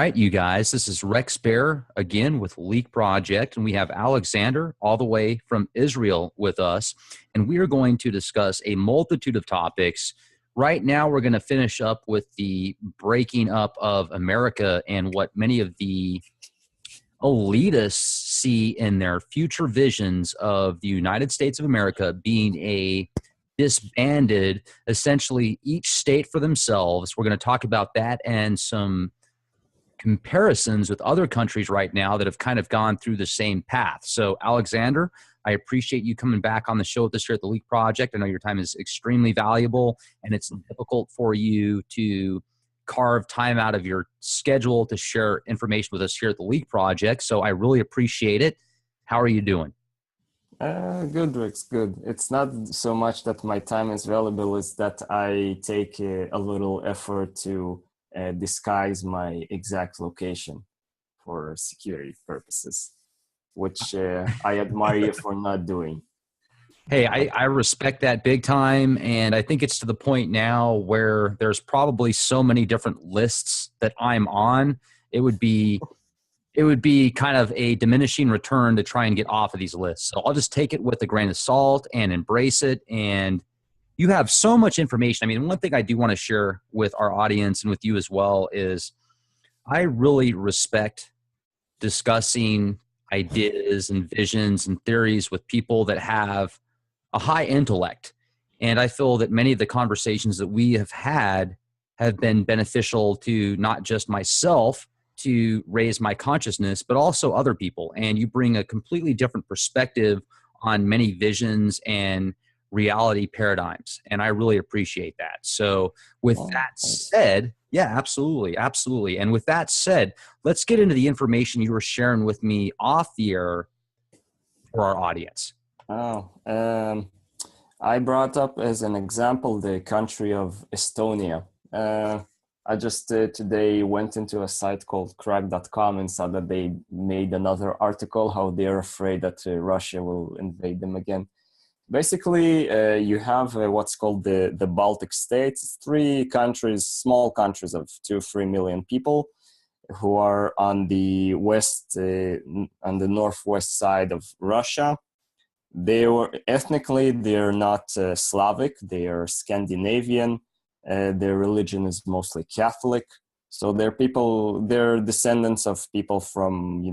right, you guys, this is Rex Bear again with Leak Project, and we have Alexander all the way from Israel with us, and we are going to discuss a multitude of topics. Right now, we're going to finish up with the breaking up of America and what many of the elitists see in their future visions of the United States of America being a disbanded, essentially each state for themselves. We're going to talk about that and some comparisons with other countries right now that have kind of gone through the same path. So, Alexander, I appreciate you coming back on the show with us here at the Leak Project. I know your time is extremely valuable, and it's difficult for you to carve time out of your schedule to share information with us here at the Leak Project. So I really appreciate it. How are you doing? Good, Rex, good. It's not so much that my time is valuable, it's that I take a little effort to disguise my exact location for security purposes, which I admire you for not doing. Hey, I respect that big time, and I think it's to the point now where there's probably so many different lists that I'm on. It would be kind of a diminishing return to try and get off of these lists. So I'll just take it with a grain of salt and embrace it. And you have so much information. I mean, one thing I do want to share with our audience and with you as well is I really respect discussing ideas and visions and theories with people that have a high intellect. And I feel that many of the conversations that we have had have been beneficial to not just myself to raise my consciousness, but also other people. And you bring a completely different perspective on many visions and reality paradigms. And I really appreciate that. So with that said, yeah, absolutely. Absolutely. And with that said, let's get into the information you were sharing with me off the air for our audience. I brought up as an example the country of Estonia. I just today went into a site called crack.com and saw that they made another article how they're afraid that Russia will invade them again. Basically, you have what's called the Baltic states, three countries, small countries of 2-3 million people who are on the on the northwest side of Russia. They're not Slavic, they are Scandinavian. Their religion is mostly Catholic. So they're descendants of people from,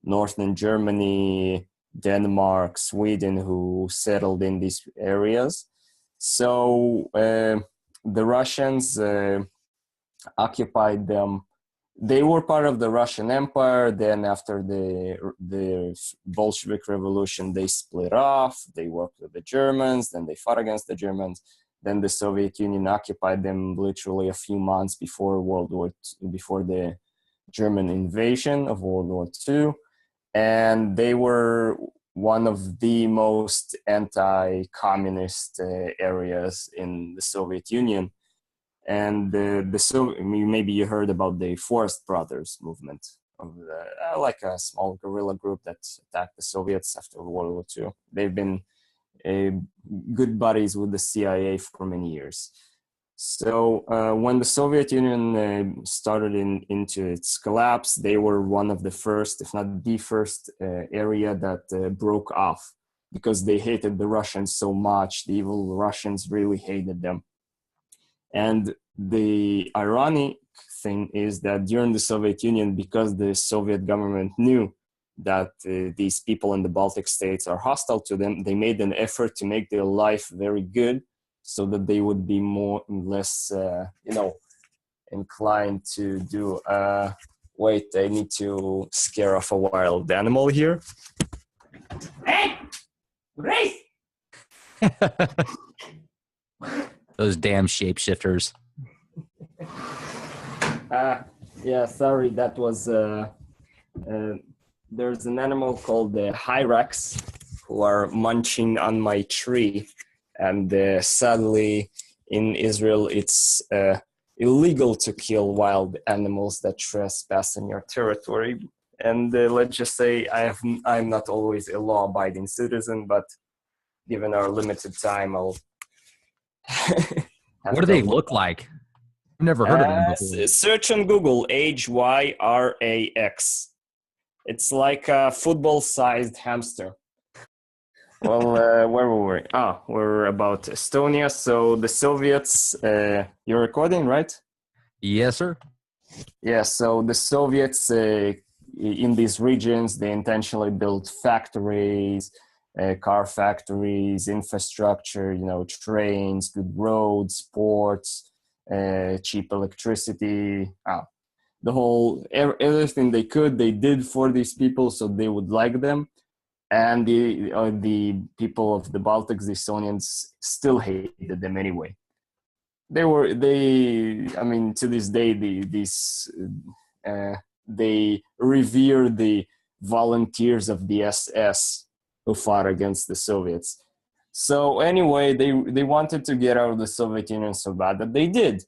northern Germany, Denmark, Sweden, who settled in these areas. So the Russians occupied them. They were part of the Russian Empire. Then after the Bolshevik Revolution, they split off. They worked with the Germans. Then they fought against the Germans. Then the Soviet Union occupied them literally a few months before before the German invasion of World War II. And they were one of the most anti-communist areas in the Soviet Union. And maybe you heard about the Forest Brothers movement, of like a small guerrilla group that attacked the Soviets after World War II. They've been good buddies with the CIA for many years. So when the Soviet Union started into its collapse, they were one of the first, if not the first area that broke off because they hated the Russians so much. The evil Russians really hated them. And the ironic thing is that during the Soviet Union, because the Soviet government knew that these people in the Baltic states are hostile to them, they made an effort to make their life very good so that they would be less inclined to do. Wait, I need to scare off a wild animal here. Hey, Grace! Those damn shapeshifters. Yeah, sorry, that was... there's an animal called the hyrax who are munching on my tree. And sadly, in Israel, it's illegal to kill wild animals that trespass in your territory. And let's just say I'm not always a law-abiding citizen, but given our limited time, I'll What do they look like? I've never heard of them before. Search on Google, Hyrax. It's like a football-sized hamster. Well, where were we? We're about Estonia. So the Soviets, you're recording, right? Yes, sir. Yeah, so the Soviets in these regions, they intentionally built factories, car factories, infrastructure, trains, good roads, ports, cheap electricity. Everything they could, they did for these people so they would like them. And the people of the Baltics, the Estonians, still hated them anyway. To this day, they revere the volunteers of the SS who fought against the Soviets. So anyway, they wanted to get out of the Soviet Union so bad that they did.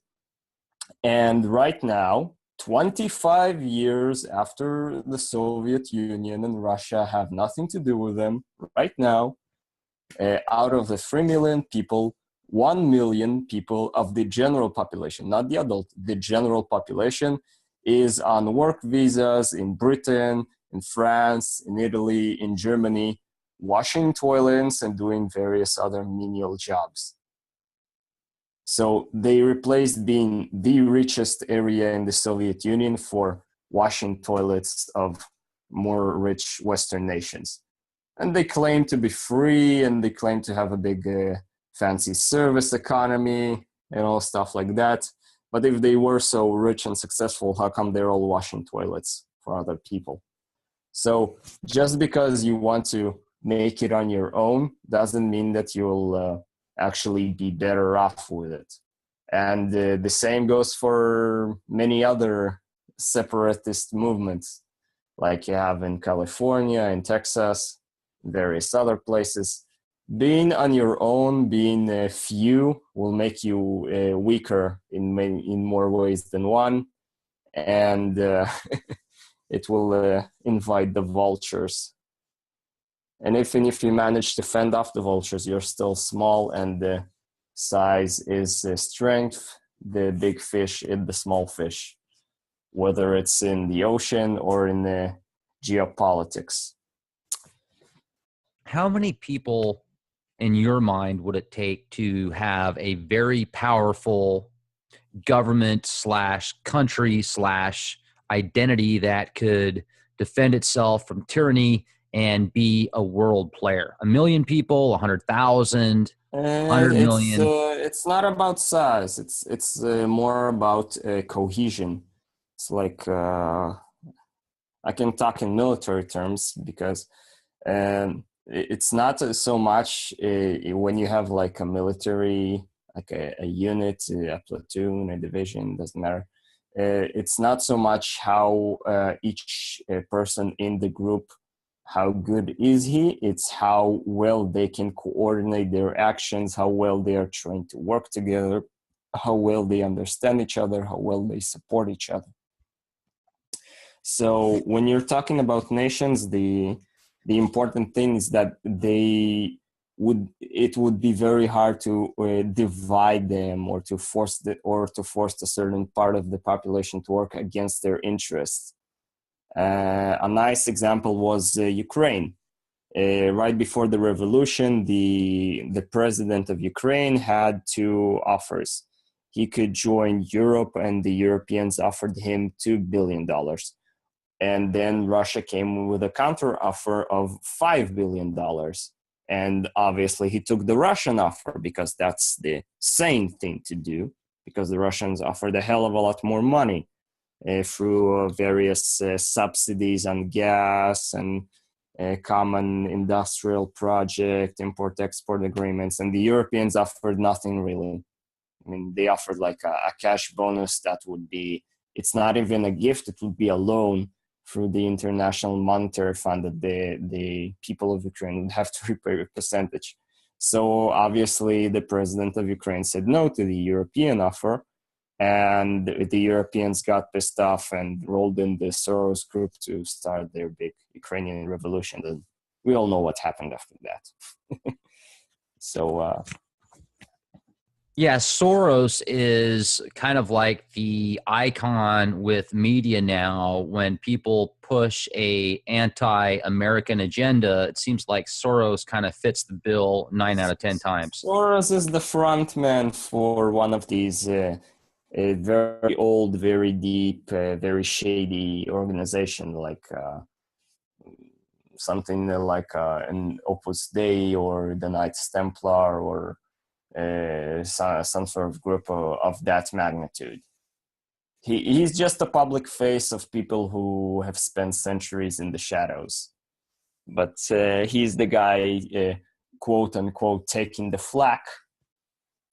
And right now, 25 years after the Soviet Union and Russia have nothing to do with them, right now, out of the 3 million people, 1 million people of the general population, not the adult, the general population is on work visas in Britain, in France, in Italy, in Germany, washing toilets and doing various other menial jobs. So they replaced being the richest area in the Soviet Union for washing toilets of more rich Western nations. And they claim to be free, and they claim to have a big fancy service economy and all stuff like that. But if they were so rich and successful, how come they're all washing toilets for other people? So just because you want to make it on your own doesn't mean that you'll actually be better off with it. And the same goes for many other separatist movements, like you have in California, in Texas, various other places. Being on your own, being few, will make you weaker in more ways than one, and it will invite the vultures. And even if you manage to fend off the vultures, you're still small, and the size is strength. The big fish is the small fish, whether it's in the ocean or in the geopolitics. How many people in your mind would it take to have a very powerful government slash country slash identity that could defend itself from tyranny and be a world player? 1 million people, 100,000, 100 million? It's not about size. It's more about cohesion. It's like I can talk in military terms because it's not so much when you have like a military, like a unit, a platoon, a division, doesn't matter. It's not so much how each person in the group, how good is he, it's how well they can coordinate their actions, how well they are trying to work together, how well they understand each other, how well they support each other. So when you're talking about nations, the important thing is that it would be very hard to divide them or to force a certain part of the population to work against their interests. A nice example was Ukraine. Right before the revolution, the president of Ukraine had two offers. He could join Europe, and the Europeans offered him $2 billion. And then Russia came with a counter offer of $5 billion. And obviously he took the Russian offer because that's the sane thing to do, because the Russians offered a hell of a lot more money through various subsidies on gas and common industrial project, import-export agreements. And the Europeans offered nothing really. I mean, they offered like a cash bonus that would be, it's not even a gift, it would be a loan through the International Monetary Fund that the people of Ukraine would have to repay a percentage. So obviously the president of Ukraine said no to the European offer, and the Europeans got pissed off and rolled in the Soros group to start their big Ukrainian revolution. And we all know what happened after that. So Yeah, Soros is kind of like the icon with media now. When people push a anti-American agenda, it seems like Soros kind of fits the bill 9 out of 10 times. Soros is the front man for one of these very old, very deep, very shady organization, like something like an Opus Dei or the Knights Templar or some sort of group of that magnitude. He's just a public face of people who have spent centuries in the shadows. But he's the guy, quote unquote, taking the flak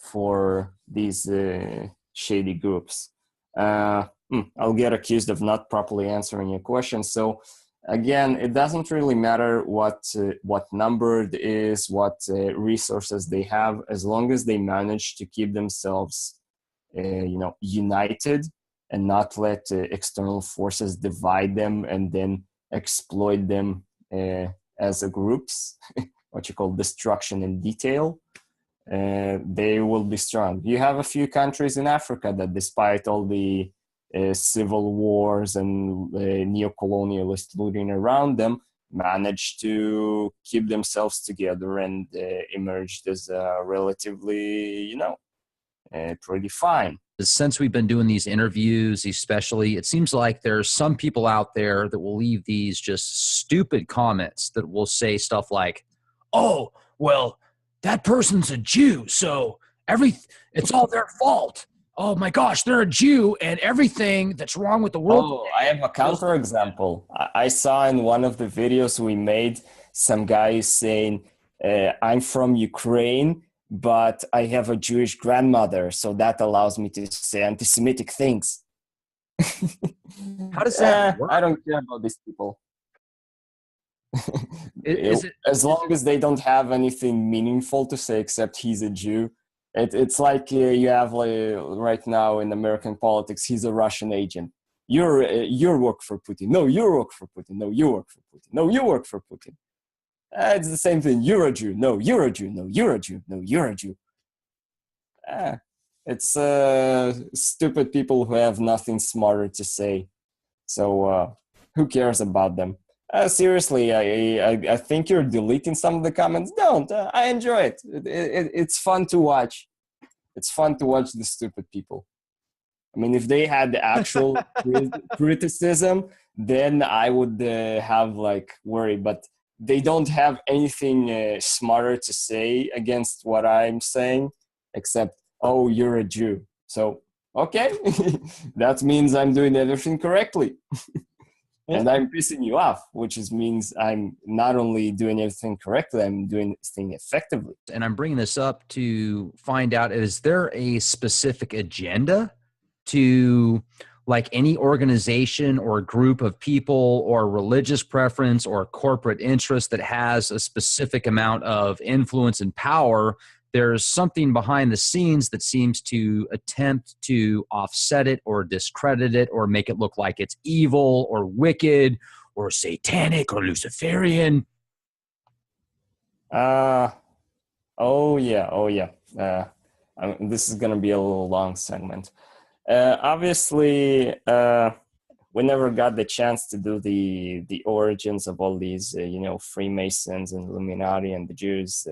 for these shady groups. I'll get accused of not properly answering your question. So again, it doesn't really matter what number it is, what resources they have, as long as they manage to keep themselves, united and not let external forces divide them and then exploit them as a groups, what you call destruction in detail. They will be strong. You have a few countries in Africa that, despite all the civil wars and neo-colonialist looting around them, managed to keep themselves together and emerged as relatively, pretty fine. Since we've been doing these interviews, especially, it seems like there's some people out there that will leave these just stupid comments that will say stuff like, "Oh, well, that person's a Jew, so it's all their fault. Oh my gosh, they're a Jew, and everything that's wrong with the world." Oh, I have a counterexample. I saw in one of the videos we made some guy saying, I'm from Ukraine, but I have a Jewish grandmother, so that allows me to say anti-Semitic things. How does that work? I don't care about these people. Is it As long as they don't have anything meaningful to say except he's a Jew. It's like you have right now in American politics, he's a Russian agent. You work for Putin. No, you work for Putin. No, you work for Putin. No, you work for Putin. It's the same thing. You're a Jew. No, you're a Jew. No, you're a Jew. No, you're a Jew. It's stupid people who have nothing smarter to say. So who cares about them? Seriously, I think you're deleting some of the comments. Don't. I enjoy it. It's fun to watch. It's fun to watch the stupid people. I mean, if they had the actual criticism, then I would have worry. But they don't have anything smarter to say against what I'm saying, except, "Oh, you're a Jew." So, okay, that means I'm doing everything correctly. And I'm pissing you off, which means I'm not only doing everything correctly, I'm doing everything effectively. And I'm bringing this up to find out, is there a specific agenda to like any organization or group of people or religious preference or corporate interest that has a specific amount of influence and power? There's something behind the scenes that seems to attempt to offset it or discredit it or make it look like it's evil or wicked or satanic or Luciferian. Oh yeah. This is gonna be a little long segment. Obviously, we never got the chance to do the origins of all these, Freemasons and Illuminati and the Jews.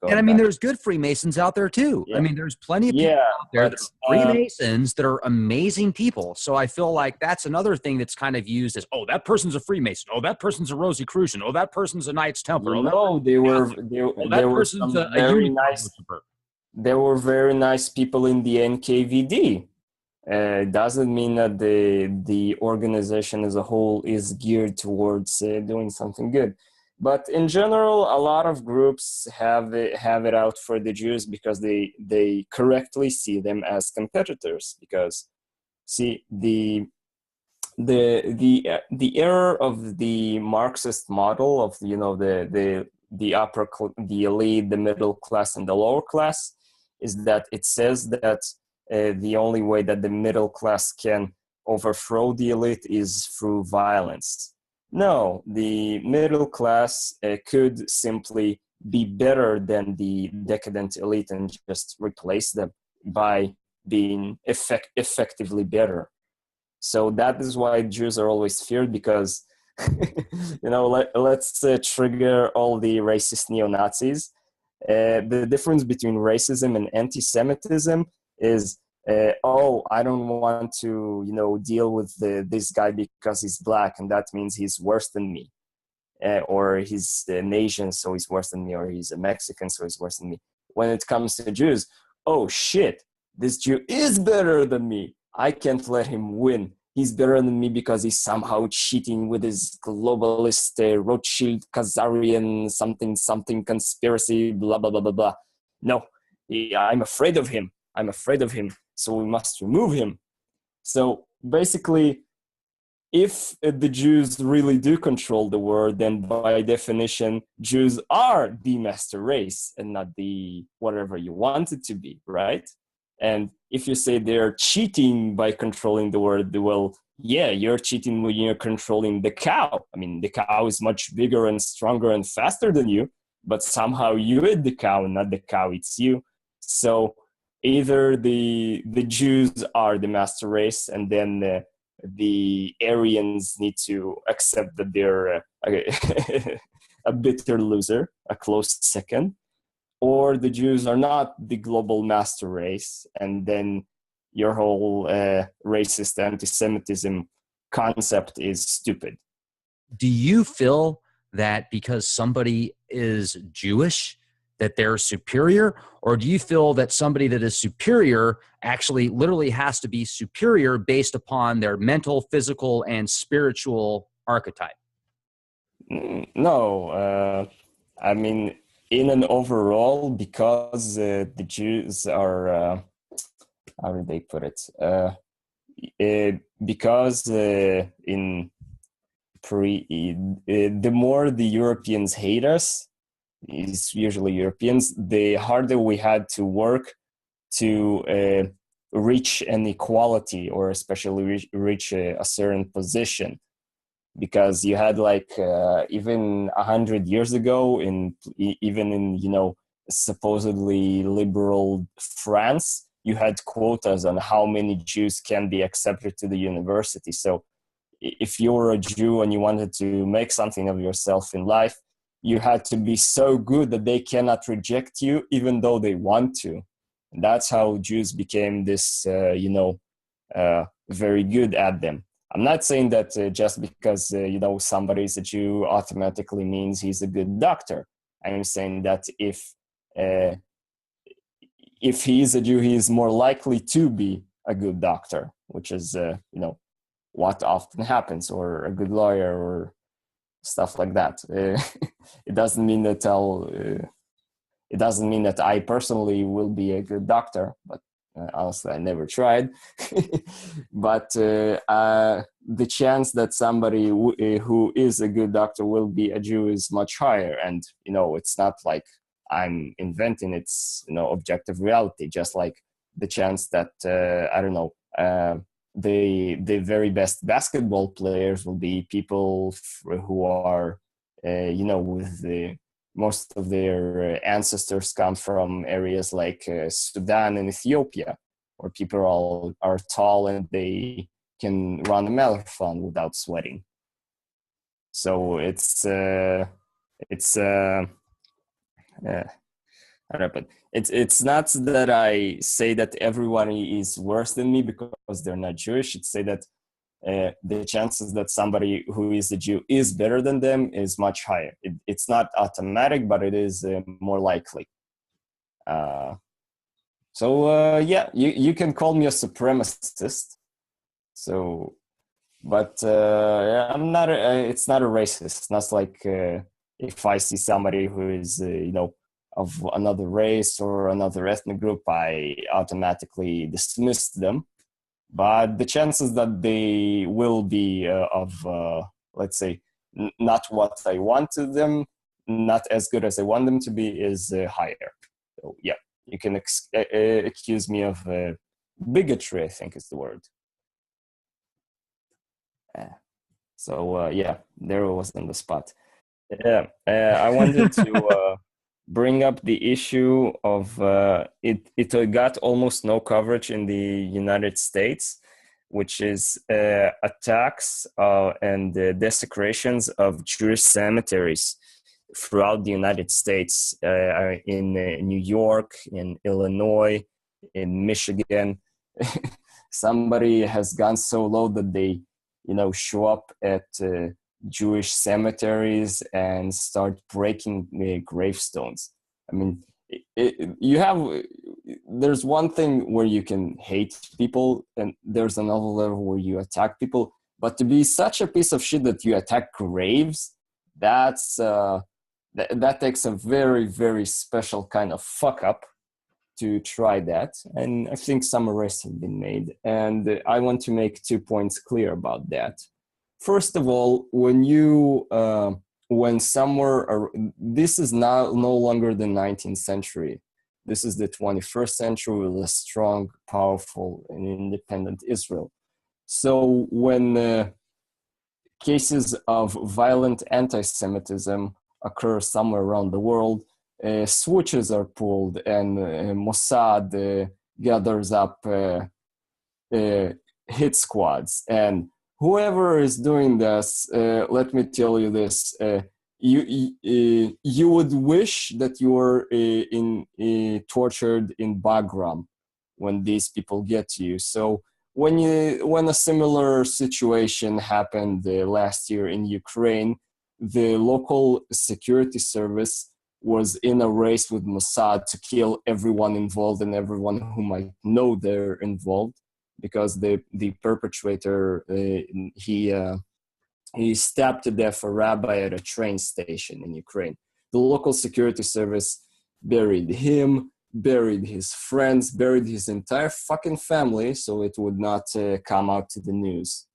And I mean, there's good Freemasons out there too. Yeah. I mean, there's plenty of people out there that are Freemasons that are amazing people. So I feel like that's another thing that's kind of used as, oh, that person's a Freemason. Oh, that person's a Rosicrucian. Oh, that person's a Knights Templar. No, they were very nice. There were very nice people in the NKVD. It doesn't mean that the organization as a whole is geared towards doing something good. But in general, a lot of groups have it out for the Jews because they correctly see them as competitors. Because, see, the error of the Marxist model of the elite, the middle class, and the lower class is that it says that the only way that the middle class can overthrow the elite is through violence. No, the middle class could simply be better than the decadent elite and just replace them by being effectively better. So that is why Jews are always feared, because let's trigger all the racist neo-Nazis. The difference between racism and anti-Semitism is, I don't want to, deal with this guy because he's black, and that means he's worse than me. Or he's an Asian, so he's worse than me, or he's a Mexican, so he's worse than me. When it comes to Jews, oh shit, this Jew is better than me. I can't let him win. He's better than me because he's somehow cheating with his globalist Rothschild, Khazarian, something conspiracy, blah, blah, blah, blah, blah. No, I'm afraid of him. So we must remove him. So basically, if the Jews really do control the world, then by definition, Jews are the master race and not the whatever you want it to be, right? And if you say they're cheating by controlling the world, well, yeah, you're cheating when you're controlling the cow. I mean, the cow is much bigger and stronger and faster than you, but somehow you eat the cow and not the cow eats you. So either the Jews are the master race, and then the Aryans need to accept that they're a bitter loser, a close second, or the Jews are not the global master race, and then your whole racist anti-Semitism concept is stupid. Do you feel that because somebody is Jewish that they're superior, or do you feel that somebody that is superior actually literally has to be superior based upon their mental, physical, and spiritual archetype? No, I mean, in an overall, because the Jews are, how do they put it? Because the more the Europeans hate us, is usually Europeans, the harder we had to work to reach an equality, or especially reach a certain position. Because you had even 100 years ago, even in supposedly liberal France, you had quotas on how many Jews can be accepted to the university. So if you were a Jew and you wanted to make something of yourself in life, you had to be so good that they cannot reject you even though they want to. And that's how Jews became this very good at them. I'm not saying that just because somebody is a Jew automatically means he's a good doctor. I'm saying that if he is a Jew, he is more likely to be a good doctor, which is what often happens, or a good lawyer, or stuff like that. It doesn't mean that I personally will be a good doctor, but honestly, I never tried. But the chance that somebody who is a good doctor will be a Jew is much higher. And, it's not like I'm inventing, it's, objective reality. Just like the chance that, the very best basketball players will be people who are, with most of their ancestors come from areas like Sudan and Ethiopia, where people are tall and they can run a marathon without sweating. So it's I don't know, but it's not that I say that everyone is worse than me because they're not Jewish. It's say that the chances that somebody who is a Jew is better than them is much higher. It's not automatic, but it is more likely. You can call me a supremacist. So, but I'm not. It's not a racist. It's not like if I see somebody who is of another race or another ethnic group, I automatically dismiss them. But the chances that they will be let's say, not what I wanted them, not as good as I want them to be, is higher. So yeah, you can accuse me of bigotry, I think is the word. So there it was on the spot. Yeah, I wanted to bring up the issue of it got almost no coverage in the United States, which is attacks and desecrations of Jewish cemeteries throughout the United States, in New York, in Illinois, in Michigan. Somebody has gone so low that they, show up at Jewish cemeteries and start breaking gravestones. I mean, there's one thing where you can hate people, and there's another level where you attack people. But to be such a piece of shit that you attack graves, that takes a very, very special kind of fuck up to try that. And I think some arrests have been made. And I want to make 2 points clear about that. First of all, when somewhere, this is now no longer the 19th century. This is the 21st century with a strong, powerful, and independent Israel. So when cases of violent anti-Semitism occur somewhere around the world, switches are pulled, and Mossad gathers up hit squads. And whoever is doing this, let me tell you this: you would wish that you were tortured in Bagram when these people get to you. So when a similar situation happened last year in Ukraine, the local security service was in a race with Mossad to kill everyone involved and everyone who might know they're involved, because the perpetrator, he stabbed to death a rabbi at a train station in Ukraine. The local security service buried him, buried his friends, buried his entire fucking family, so it would not come out to the news.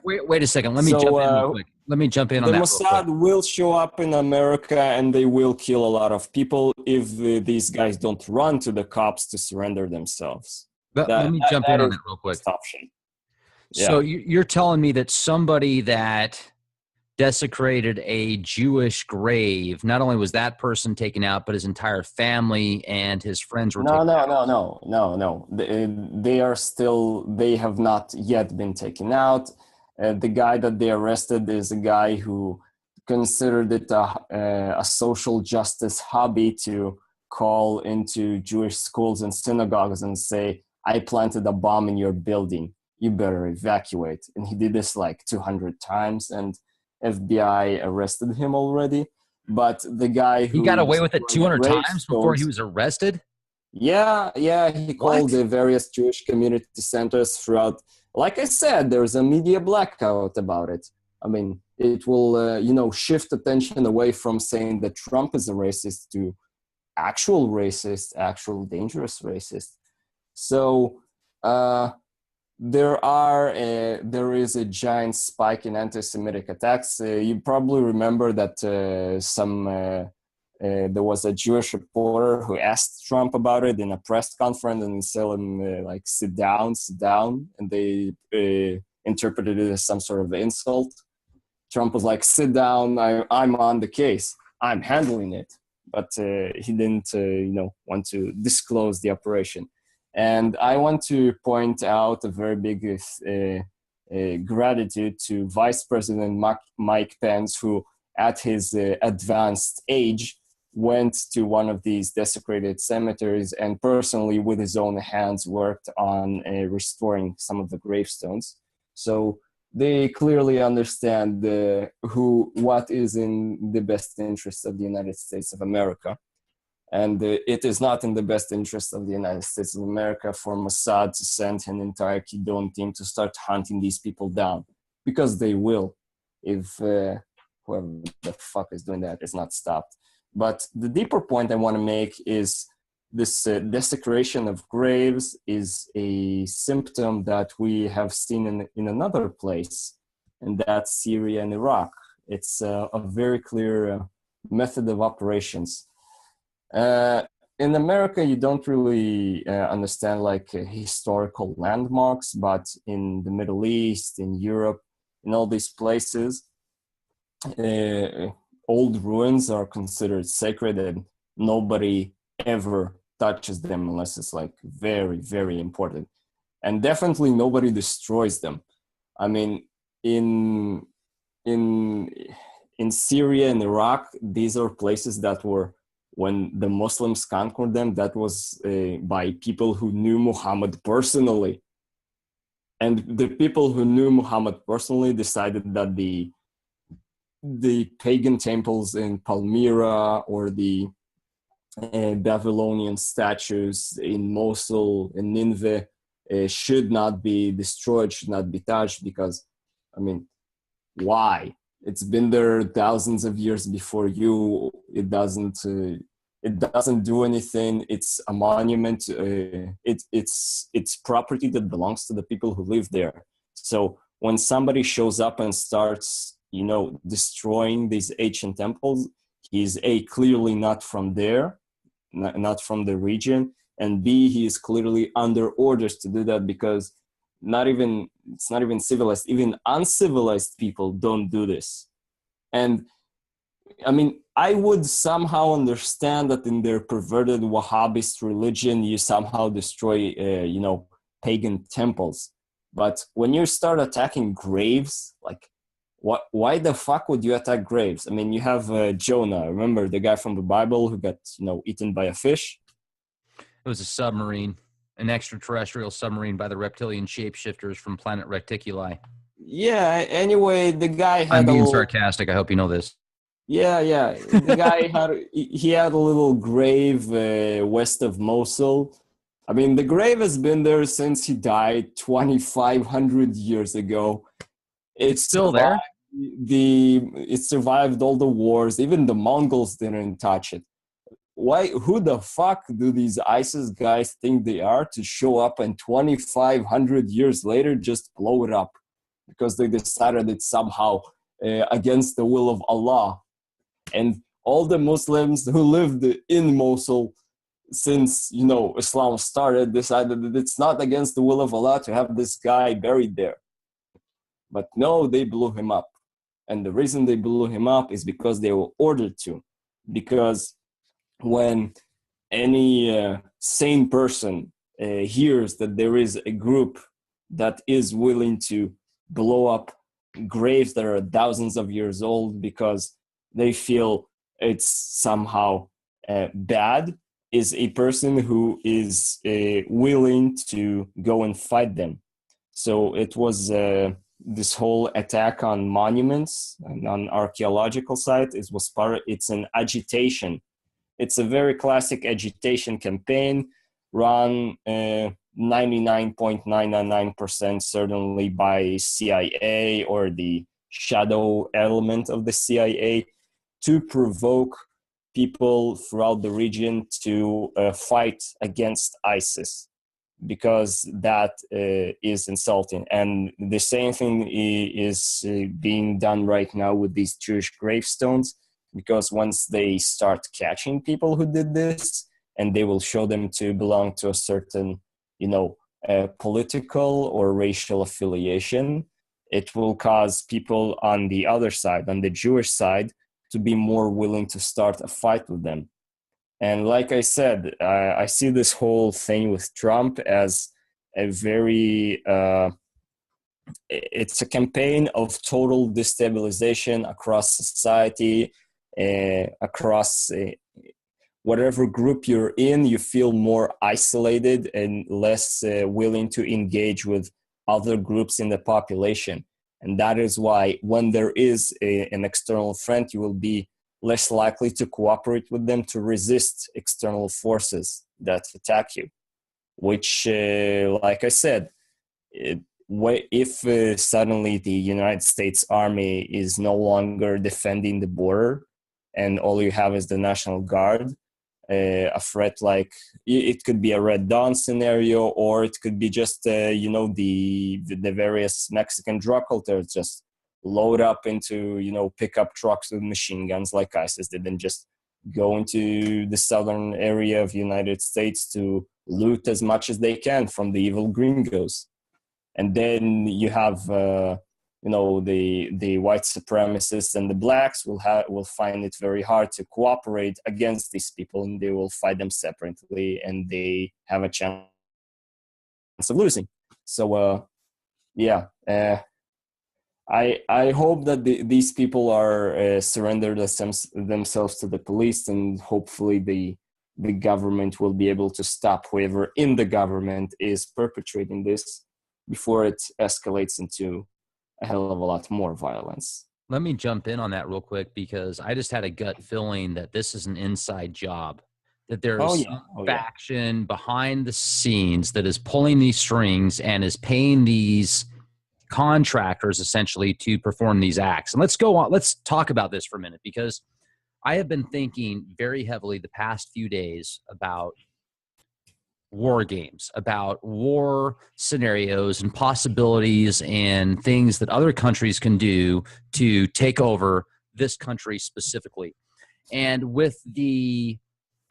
Wait a second. Let me jump in real quick. Let me jump in on that. The Mossad will show up in America, and they will kill a lot of people if these guys don't run to the cops to surrender themselves. Let me jump in on that real quick. Option. So you're telling me that somebody that desecrated a Jewish grave, not only was that person taken out, but his entire family and his friends were taken out? No. They have not yet been taken out. The guy that they arrested is a guy who considered it a social justice hobby to call into Jewish schools and synagogues and say, "I planted a bomb in your building. You better evacuate." And he did this like 200 times, and FBI arrested him already. But the guy who... He got away with it 200 times before he was arrested? Yeah. He called the various Jewish community centers throughout. Like I said, there's a media blackout about it. I mean, it will, shift attention away from saying that Trump is a racist to actual racist, actual dangerous racist. So there is a giant spike in anti-Semitic attacks. You probably remember that there was a Jewish reporter who asked Trump about it in a press conference, and he said him sit down, and they interpreted it as some sort of insult. Trump was like, "Sit down, I'm on the case, I'm handling it," but he didn't want to disclose the operation. And I want to point out a very big gratitude to Vice President Mike Pence, who at his advanced age went to one of these desecrated cemeteries and personally with his own hands worked on restoring some of the gravestones. So they clearly understand what is in the best interest of the United States of America. And it is not in the best interest of the United States of America for Mossad to send an entire Kidon team to start hunting these people down, because they will, if whoever the fuck is doing that is not stopped. But the deeper point I want to make is this desecration of graves is a symptom that we have seen in another place, and that's Syria and Iraq. It's a very clear method of operations. In America, you don't really understand historical landmarks, but in the Middle East, in Europe, in all these places, old ruins are considered sacred, and nobody ever touches them unless it's like very, very important. And definitely nobody destroys them. I mean, in in in Syria and Iraq, these are places that were, when the Muslims conquered them, that was by people who knew Muhammad personally. And the people who knew Muhammad personally decided that the pagan temples in Palmyra or the Babylonian statues in Mosul and Nineveh should not be destroyed, should not be touched, because, I mean, why? It's been there thousands of years before you. It doesn't do anything. It's a monument. It's property that belongs to the people who live there. So when somebody shows up and starts, destroying these ancient temples, he's clearly not from there, not from the region, and B, he is clearly under orders to do that, because it's not even civilized. Even uncivilized people don't do this. And I mean, I would somehow understand that in their perverted Wahhabist religion, you somehow destroy, pagan temples. But when you start attacking graves, like, why the fuck would you attack graves? I mean, you have Jonah, remember the guy from the Bible who got, eaten by a fish? It was a submarine, an extraterrestrial submarine by the reptilian shapeshifters from planet Reticuli. Yeah, anyway, the guy had I'm being sarcastic. I hope you know this. Yeah. The guy had a little grave west of Mosul. I mean, the grave has been there since he died 2,500 years ago. It's still there? It survived all the wars. Even the Mongols didn't touch it. Why? Who the fuck do these ISIS guys think they are to show up and 2,500 years later just blow it up because they decided it's somehow against the will of Allah? And all the Muslims who lived in Mosul since, Islam started decided that it's not against the will of Allah to have this guy buried there. But no, they blew him up. And the reason they blew him up is because they were ordered to. Because when any sane person hears that there is a group that is willing to blow up graves that are thousands of years old because they feel it's somehow bad, is a person who is willing to go and fight them. So it was this whole attack on monuments and on archaeological sites. It's an agitation. It's a very classic agitation campaign run 99.999% certainly by CIA or the shadow element of the CIA to provoke people throughout the region to fight against ISIS, because that is insulting. And the same thing is being done right now with these Jewish gravestones, because once they start catching people who did this, and they will show them to belong to a certain, political or racial affiliation, it will cause people on the other side, on the Jewish side, to be more willing to start a fight with them. And like I said, I see this whole thing with Trump as a very, it's a campaign of total destabilization across society, across whatever group you're in. You feel more isolated and less willing to engage with other groups in the population. And that is why when there is an external threat, you will be less likely to cooperate with them to resist external forces that attack you. Which, like I said, if suddenly the United States Army is no longer defending the border and all you have is the National Guard, a threat like it could be a Red Dawn scenario, or it could be just the various Mexican drug cartels just load up into pickup trucks with machine guns like ISIS did, and just go into the southern area of the United States to loot as much as they can from the evil gringos. And then you have the white supremacists and the blacks will find it very hard to cooperate against these people, and they will fight them separately, and they have a chance of losing. So I hope that these people are surrender themselves to the police, and hopefully the government will be able to stop whoever in the government is perpetrating this before it escalates into a hell of a lot more violence. Let me jump in on that real quick, because I just had a gut feeling that this is an inside job, that there is some faction behind the scenes that is pulling these strings and is paying these contractors essentially to perform these acts. And let's go on. Let's talk about this for a minute, because I have been thinking very heavily the past few days about war games, about war scenarios and possibilities and things that other countries can do to take over this country specifically. And with the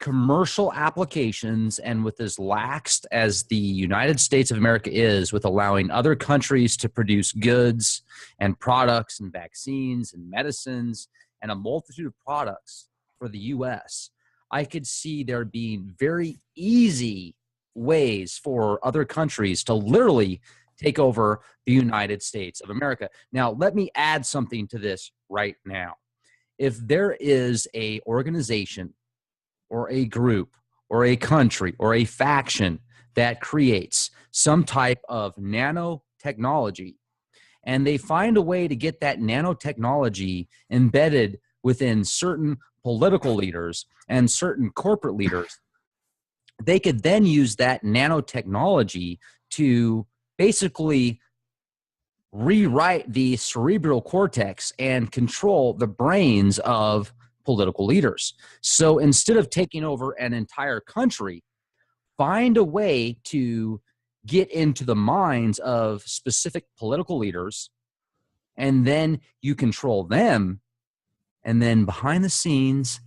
commercial applications, and with as laxed as the United States of America is with allowing other countries to produce goods and products and vaccines and medicines and a multitude of products for the U.S., I could see there being very easy ways for other countries to literally take over the United States of America. Now, let me add something to this right now. If there is a organization or a group or a country or a faction that creates some type of nanotechnology, and they find a way to get that nanotechnology embedded within certain political leaders and certain corporate leaders, they could then use that nanotechnology to basically rewrite the cerebral cortex and control the brains of political leaders. So instead of taking over an entire country, find a way to get into the minds of specific political leaders, and then you control them. And then behind the scenes,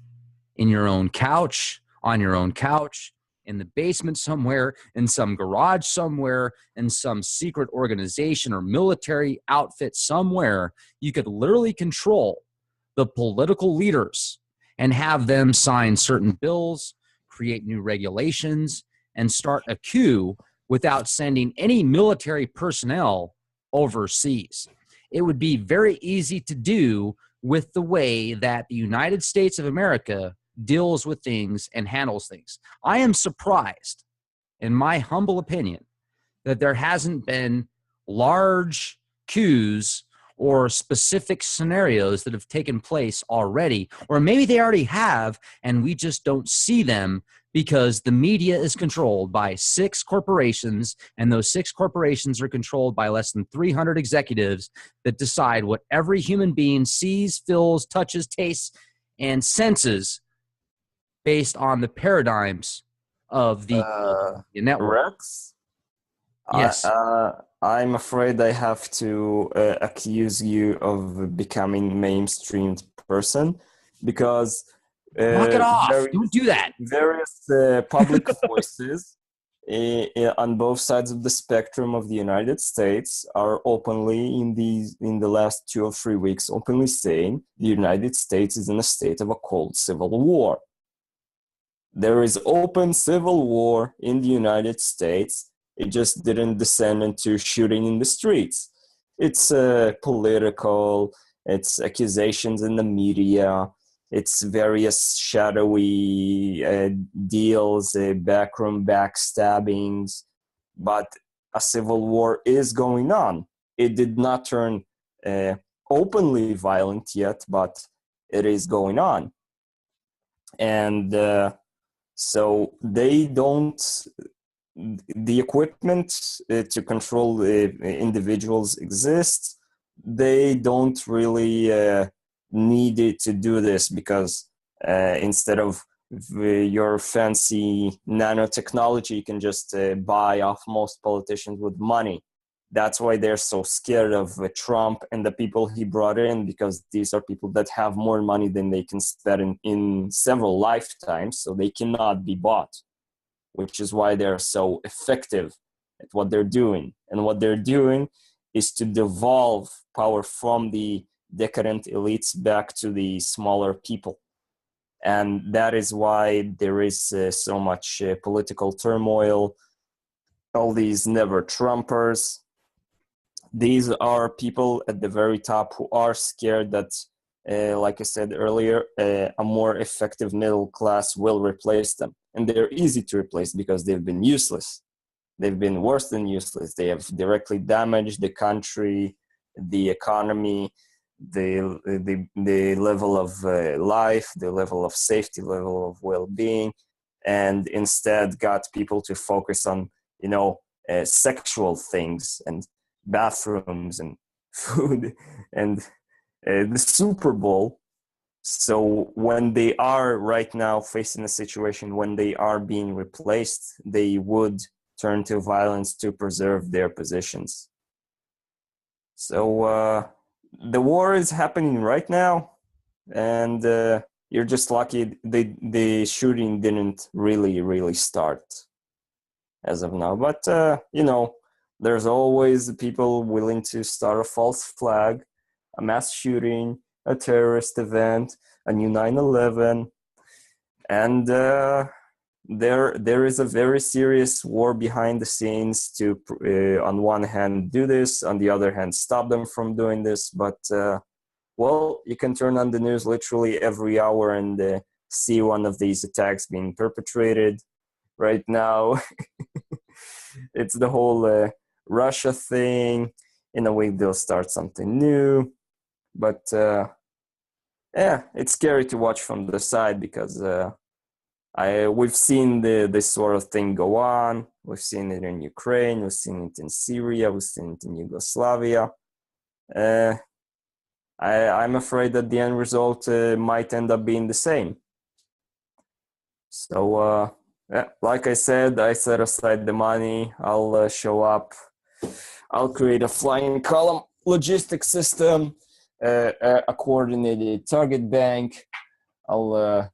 in your own couch, on your own couch, in the basement somewhere, in some garage somewhere, in some secret organization or military outfit somewhere, you could literally control the political leaders and have them sign certain bills, create new regulations, and start a coup without sending any military personnel overseas. It would be very easy to do with the way that the United States of America deals with things and handles things. I am surprised, in my humble opinion, that there hasn't been large coups or specific scenarios that have taken place already, or maybe they already have and we just don't see them because the media is controlled by 6 corporations, and those 6 corporations are controlled by less than 300 executives that decide what every human being sees, feels, touches, tastes, and senses based on the paradigms of the network. Rex? Yes. I'm afraid I have to accuse you of becoming mainstream person, because knock it off. Don't do that. Various public voices on both sides of the spectrum of the United States are openly in the last 2 or 3 weeks openly saying the United States is in a state of a cold civil war. There is open civil war in the United States. It just didn't descend into shooting in the streets. It's political, it's accusations in the media, it's various shadowy deals, backroom backstabbings, but a civil war is going on. It did not turn openly violent yet, but it is going on. And so they don't, the equipment to control individuals exists. They don't really need it to do this, because instead of your fancy nanotechnology, you can just buy off most politicians with money. That's why they're so scared of Trump and the people he brought in, because these are people that have more money than they can spend in several lifetimes, so they cannot be bought, which is why they're so effective at what they're doing. And what they're doing is to devolve power from the decadent elites back to the smaller people. And that is why there is so much political turmoil, all these never Trumpers. These are people at the very top who are scared that, like I said earlier, a more effective middle class will replace them. And they're easy to replace because they've been useless. They've been worse than useless. They have directly damaged the country, the economy, the level of life, the level of safety, level of well-being, and instead got people to focus on, sexual things and bathrooms and food and the Super Bowl. So when they are right now facing a situation when they are being replaced, they would turn to violence to preserve their positions. So the war is happening right now, and you're just lucky the shooting didn't really start as of now. But there's always people willing to start a false flag, a mass shooting, a terrorist event, a new 9/11, and there is a very serious war behind the scenes to, on one hand, do this, on the other hand, stop them from doing this. But you can turn on the news literally every hour and see one of these attacks being perpetrated. Right now, it's the whole Russia thing. In a week, they'll start something new. But it's scary to watch from the side because we've seen this sort of thing go on. We've seen it in Ukraine. We've seen it in Syria. We've seen it in Yugoslavia. I'm afraid that the end result might end up being the same. So, like I said, I set aside the money. I'll show up. I'll create a flying column logistics system, a coordinated target bank. I'll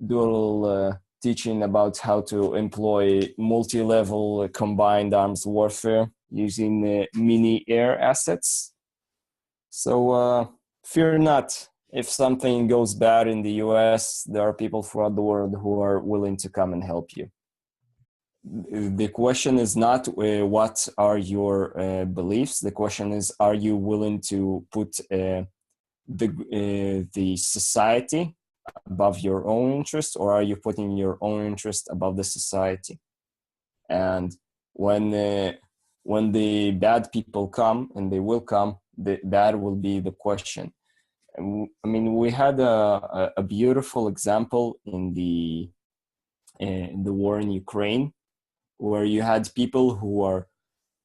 do a little teaching about how to employ multi-level combined arms warfare using mini air assets. So fear not. If something goes bad in the US, there are people throughout the world who are willing to come and help you. The question is not what are your beliefs. The question is, are you willing to put the society above your own interest, or are you putting your own interest above the society? And when the bad people come, and they will come, that will be the question. I mean, we had a beautiful example in the war in Ukraine, where you had people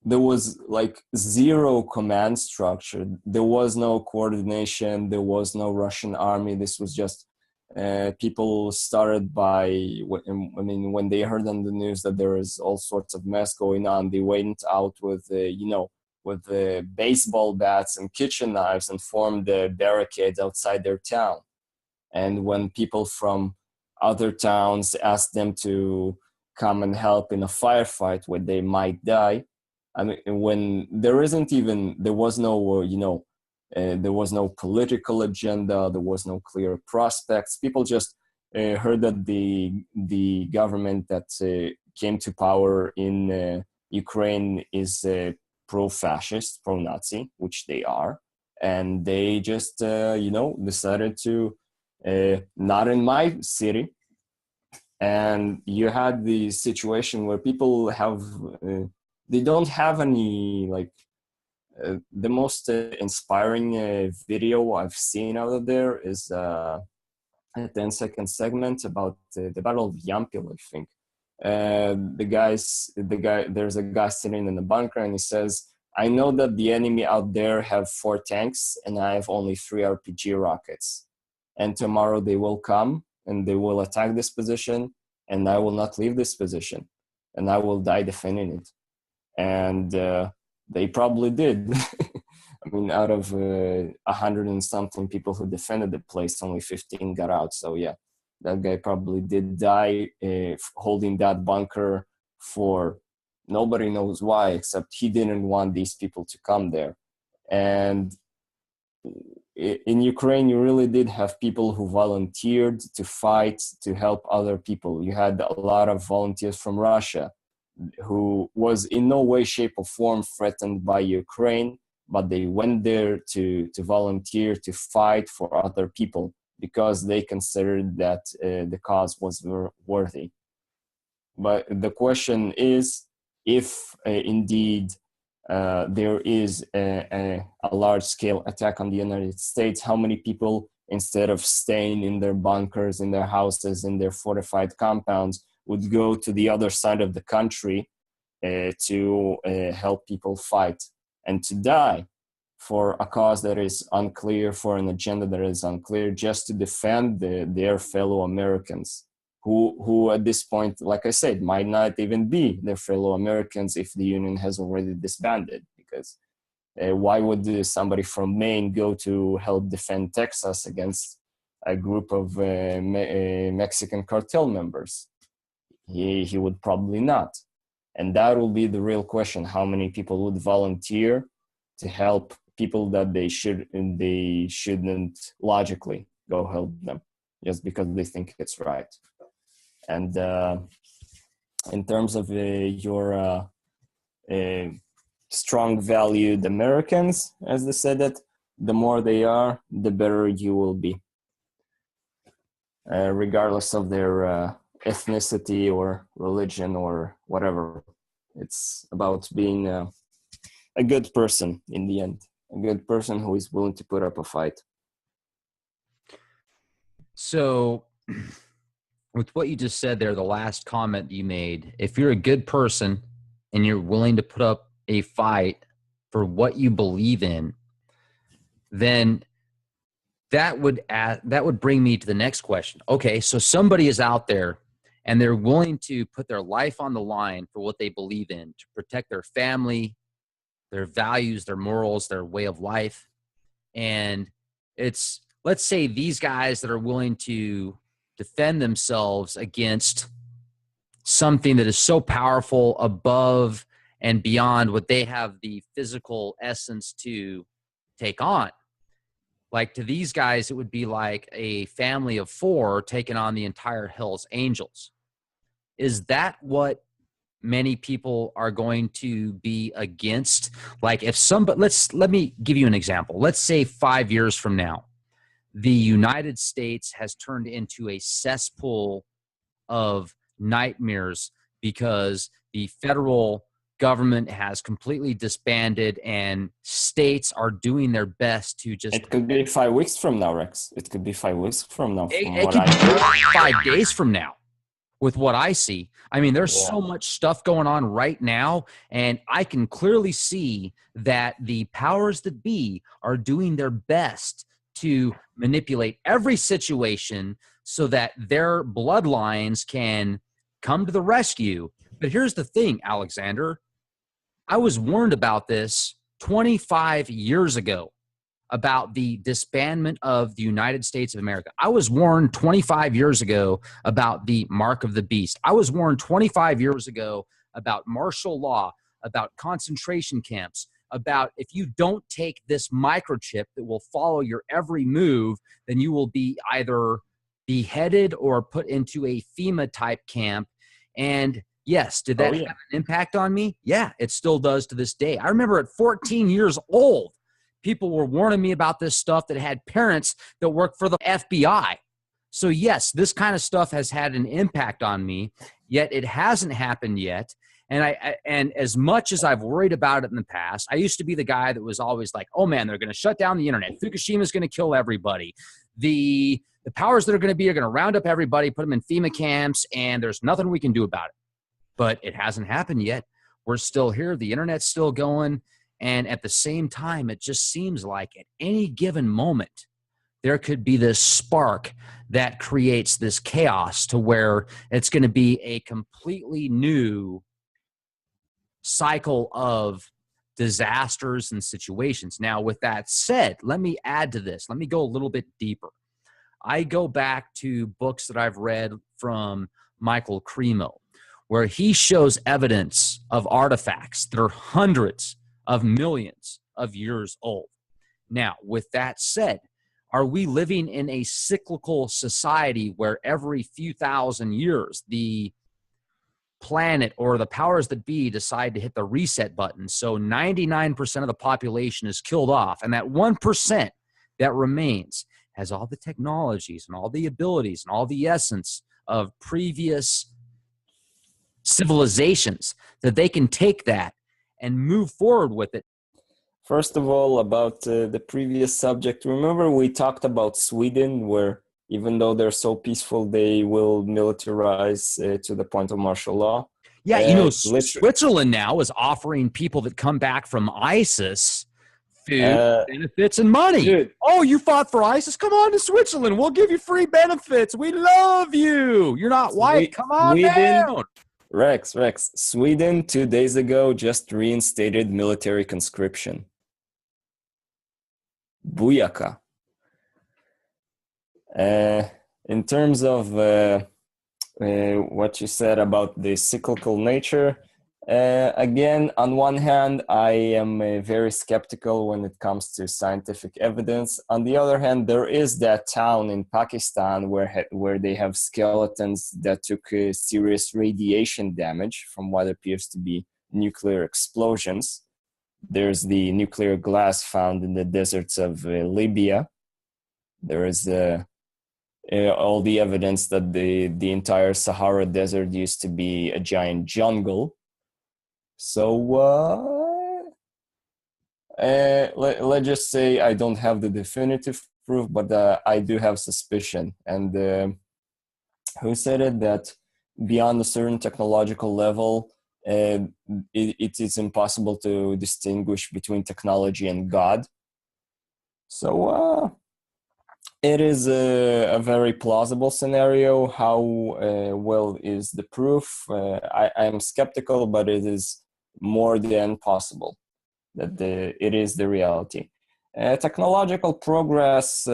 there was like zero command structure. There was no coordination. There was no Russian army. This was just people started by, when they heard on the news that there is all sorts of mess going on, they went out with, with baseball bats and kitchen knives and formed barricades outside their town. And when people from other towns asked them to come and help in a firefight where they might die, I mean, when there was no, there was no political agenda, there was no clear prospects. People just heard that the government that came to power in Ukraine is pro-fascist, pro-Nazi, which they are, and they just decided to not in my city. And you had the situation where people have they don't have any the most inspiring video I've seen out of there is a 10-second segment about the Battle of Yampil, I think. There's a guy sitting in the bunker, and he says, "I know that the enemy out there have 4 tanks, and I have only 3 RPG rockets. And tomorrow they will come, and they will attack this position, and I will not leave this position, and I will die defending it." And they probably did. I mean, out of 100 and something people who defended the place, only 15 got out. So yeah, that guy probably did die holding that bunker for Nobody knows why, except he didn't want these people to come there. And in Ukraine, you really did have people who volunteered to fight, to help other people. You had a lot of volunteers from Russia who was in no way, shape, or form threatened by Ukraine, but they went there to volunteer, to fight for other people because they considered that the cause was worthy. But the question is, if indeed there is a large-scale attack on the United States, how many people, instead of staying in their bunkers, in their houses, in their fortified compounds, would go to the other side of the country to help people fight and to die for a cause that is unclear, for an agenda that is unclear, just to defend their fellow Americans, who at this point, like I said, might not even be their fellow Americans if the union has already disbanded. Because why would somebody from Maine go to help defend Texas against a group of Mexican cartel members? He would probably not. And that will be the real question: how many people would volunteer to help people that they shouldn't logically go help them just because they think it's right? And in terms of your strong valued Americans, as they said it, the more they are, the better you will be, regardless of their ethnicity or religion or whatever. It's about being a good person in the end, a good person who is willing to put up a fight. So with what you just said there, the last comment you made, if you're a good person and you're willing to put up a fight for what you believe in, then that would bring me to the next question. Okay, so somebody is out there and they're willing to put their life on the line for what they believe in, to protect their family, their values, their morals, their way of life. And it's, let's say these guys that are willing to defend themselves against something that is so powerful above and beyond what they have the physical essence to take on. Like, to these guys, it would be like a family of 4 taking on the entire Hells Angels. Is that what many people are going to be against? Like, if somebody, let me give you an example. Let's say 5 years from now, the United States has turned into a cesspool of nightmares because the federal government has completely disbanded and states are doing their best to just... It could be 5 weeks from now, Rex. It could be 5 weeks from now. It could be 5 days from now. With what I see, I mean, there's so much stuff going on right now, and I can clearly see that the powers that be are doing their best to manipulate every situation so that their bloodlines can come to the rescue. But here's the thing, Alexander. I was warned about this 25 years ago, about the disbandment of the United States of America. I was warned 25 years ago about the mark of the beast. I was warned 25 years ago about martial law, about concentration camps, about if you don't take this microchip that will follow your every move, then you will be either beheaded or put into a FEMA type camp. And yes, did that have an impact on me? Yeah, it still does to this day. I remember at 14 years old, people were warning me about this stuff that had parents that worked for the FBI. So yes, this kind of stuff has had an impact on me, yet it hasn't happened yet. And as much as I've worried about it in the past, I used to be the guy that was always like, oh man, they're going to shut down the internet. Fukushima is going to kill everybody. The powers that are going to round up everybody, put them in FEMA camps, and there's nothing we can do about it. But it hasn't happened yet. We're still here. The internet's still going. And at the same time, it just seems like at any given moment, there could be this spark that creates this chaos to where it's going to be a completely new cycle of disasters and situations. Now, with that said, let me add to this. Let me go a little bit deeper. I go back to books that I've read from Michael Cremo, where he shows evidence of artifacts that are hundreds of millions of years old. Now, with that said, are we living in a cyclical society where every few thousand years the planet or the powers that be decide to hit the reset button, so 99% of the population is killed off, and that 1% that remains has all the technologies and all the abilities and all the essence of previous civilizations, that they can take that and move forward with it? First of all, about the previous subject, remember we talked about Sweden, where even though they're so peaceful, they will militarize to the point of martial law. Yeah, Switzerland now is offering people that come back from ISIS food, benefits, and money. Dude. Oh, you fought for ISIS? Come on to Switzerland. We'll give you free benefits. We love you. You're not white. Come on down. Rex. Sweden 2 days ago just reinstated military conscription. Booyaka. In terms of what you said about the cyclical nature, again, on one hand, I am very skeptical when it comes to scientific evidence. On the other hand, there is that town in Pakistan where they have skeletons that took serious radiation damage from what appears to be nuclear explosions. There's the nuclear glass found in the deserts of Libya. There is all the evidence that the entire Sahara Desert used to be a giant jungle. So let's just say I don't have the definitive proof, but I do have suspicion. And who said it? That beyond a certain technological level, it is impossible to distinguish between technology and God. So it is a very plausible scenario. How well is the proof? I am skeptical, but it is more than possible that it is the reality. Technological progress,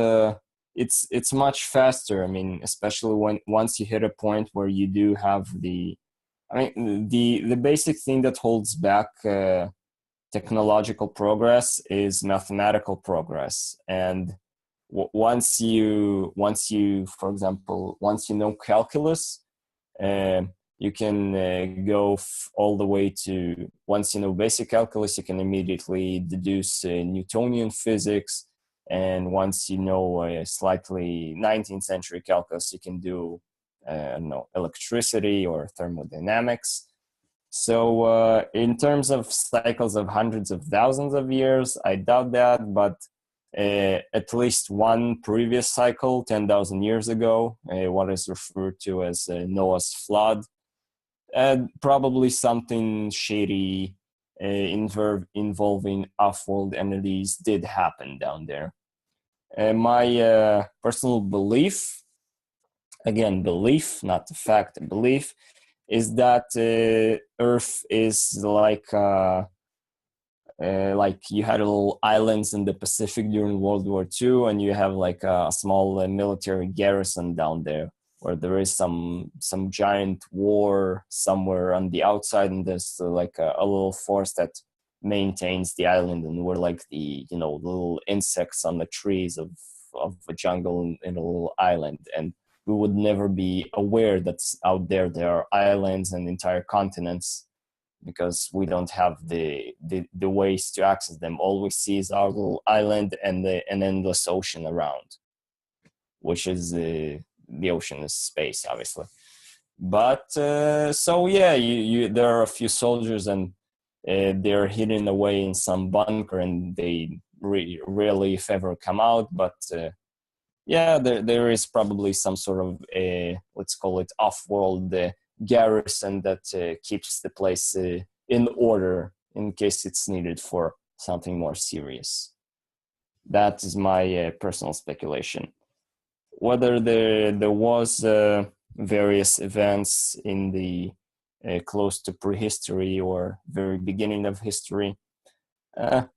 it's much faster. I mean, especially once you hit a point where you do have the basic thing that holds back technological progress is mathematical progress. And once you, for example, once you know calculus, you can go all the way to, once you know basic calculus, you can immediately deduce Newtonian physics. And once you know slightly 19th century calculus, you can do electricity or thermodynamics. So in terms of cycles of hundreds of thousands of years, I doubt that, but at least one previous cycle 10,000 years ago, what is referred to as Noah's flood, probably something shady involving off-world entities did happen down there. My personal belief, again, belief, not the fact, belief, is that Earth is like you had little islands in the Pacific during World War II, and you have like a small military garrison down there, where there is some giant war somewhere on the outside, and there's like a little force that maintains the island, and we're like the little insects on the trees of a jungle in a little island, and we would never be aware that out there are islands and entire continents, because we don't have the ways to access them. All we see is our little island and an endless ocean around, which is the ocean is space, obviously. But so yeah, there are a few soldiers, and they're hidden away in some bunker, and they rarely, if ever, come out. But yeah, there is probably some sort of let's call it off-world garrison that keeps the place in order in case it's needed for something more serious. That is my personal speculation. Whether there was various events in the close to prehistory or very beginning of history,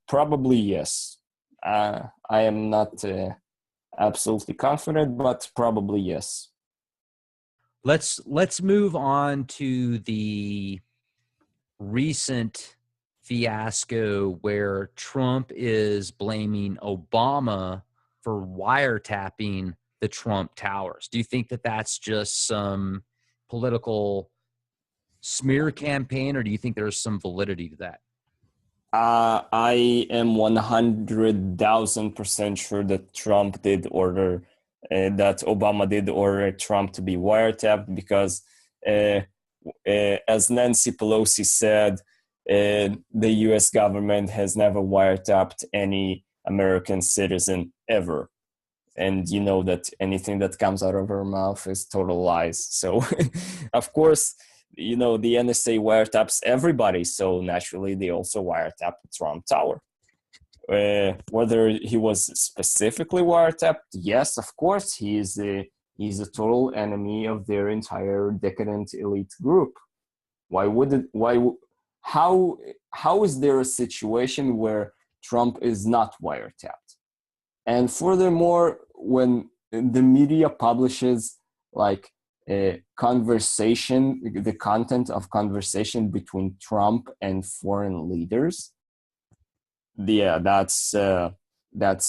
probably yes. I am not absolutely confident, but probably yes. Let's move on to the recent fiasco where Trump is blaming Obama for wiretapping the Trump Towers. Do you think that that's just some political smear campaign, or do you think there's some validity to that? I am 100,000% sure that Trump did order, that Obama did order Trump to be wiretapped because, as Nancy Pelosi said, the US government has never wiretapped any American citizen ever. And you know that anything that comes out of her mouth is total lies. So, of course, you know, the NSA wiretaps everybody. So naturally, they also wiretap the Trump Tower. Whether he was specifically wiretapped, yes, of course, he's a total enemy of their entire decadent elite group. Why would it? How is there a situation where Trump is not wiretapped? And furthermore, when the media publishes like a conversation, the content of conversation between Trump and foreign leaders, yeah, that's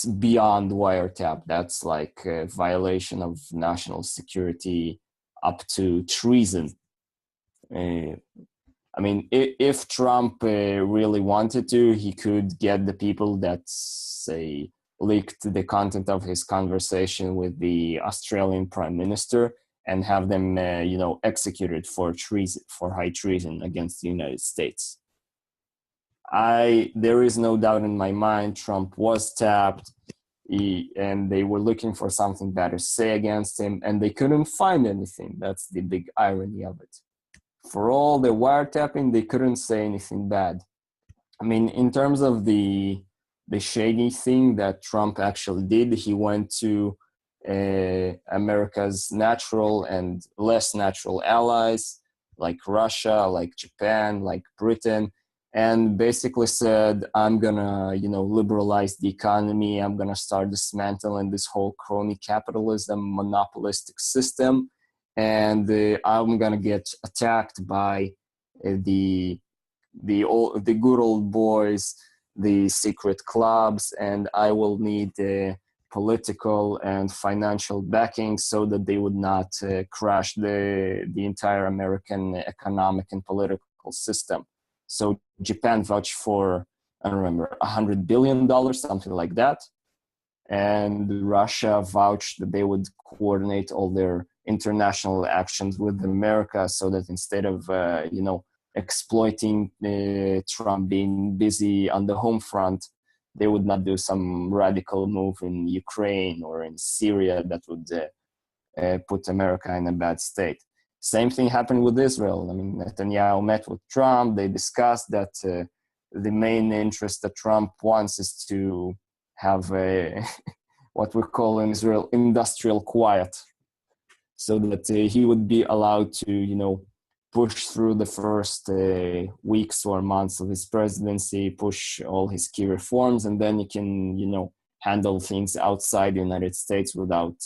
beyond wiretap. That's like a violation of national security up to treason. I mean, if Trump really wanted to, he could get the people that say leaked the content of his conversation with the Australian Prime Minister and have them, executed for treason, for high treason against the United States. There is no doubt in my mind Trump was tapped, and they were looking for something bad to say against him, and they couldn't find anything. That's the big irony of it. For all the wiretapping, they couldn't say anything bad. I mean, in terms of the shady thing that Trump actually did, he went to America's natural and less natural allies like Russia, like Japan, like Britain, and basically said, I'm gonna, liberalize the economy. I'm gonna start dismantling this whole crony capitalism, monopolistic system, and I'm gonna get attacked by the good old boys, the secret clubs, and I will need political and financial backing so that they would not crash the entire American economic and political system. So Japan vouched for, I don't remember, $100 billion, something like that. And Russia vouched that they would coordinate all their international actions with America so that instead of, exploiting Trump being busy on the home front, they would not do some radical move in Ukraine or in Syria that would put America in a bad state. Same thing happened with Israel. I mean, Netanyahu met with Trump. They discussed that the main interest that Trump wants is to have what we call in Israel industrial quiet, so that he would be allowed to, push through the first weeks or months of his presidency, push all his key reforms, and then he can, handle things outside the United States without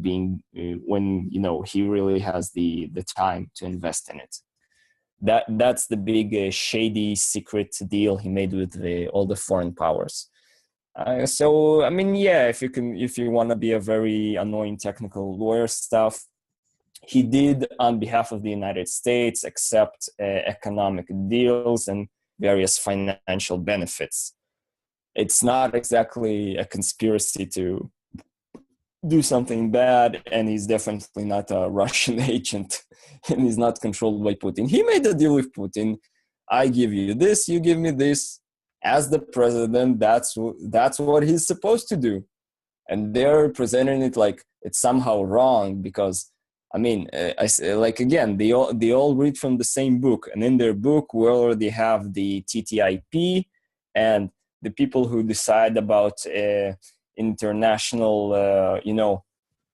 being when he really has the time to invest in it. That's the big shady secret deal he made with all the foreign powers. So I mean, yeah, if you want to be a very annoying technical lawyer stuff, he did on behalf of the United States accept economic deals and various financial benefits. It's not exactly a conspiracy to do something bad, and he's definitely not a Russian agent, and he's not controlled by Putin. He made a deal with Putin. I give you this, you give me this. As the president, that's what he's supposed to do. And they're presenting it like it's somehow wrong because, I mean, they all read from the same book, and in their book we already have the TTIP, and the people who decide about international,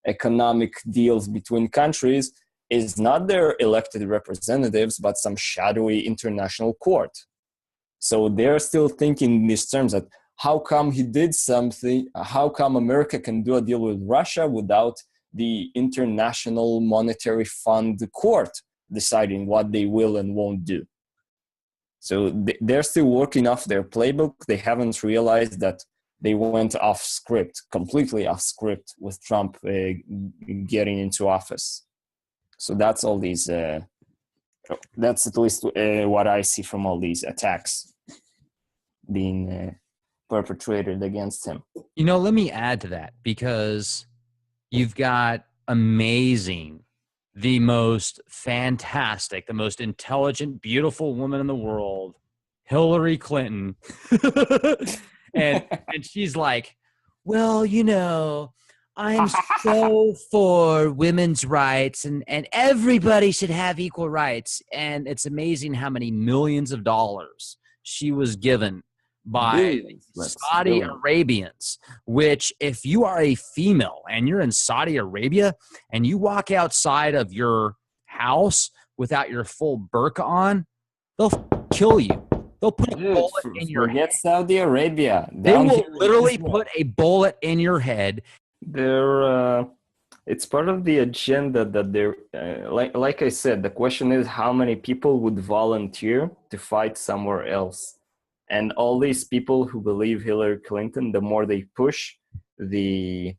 economic deals between countries is not their elected representatives, but some shadowy international court. So they're still thinking in these terms that how come he did something? How come America can do a deal with Russia without the International Monetary Fund court deciding what they will and won't do. So they're still working off their playbook. They haven't realized that they went off script, completely off script with Trump getting into office. So that's all these, that's at least what I see from all these attacks being perpetrated against him. You know, let me add to that, because you've got amazing, the most fantastic, the most intelligent, beautiful woman in the world, Hillary Clinton. and she's like, well, you know, I'm so for women's rights and everybody should have equal rights. And it's amazing how many millions of dollars she was given by Saudi Arabians, which if you are a female and you're in Saudi Arabia and you walk outside of your house without your full burqa on, they'll kill you. They'll put a bullet in your head. Saudi Arabia. They will literally put a bullet in your head. It's part of the agenda that they're like I said, the question is how many people would volunteer to fight somewhere else. And all these people who believe Hillary Clinton, the more they push the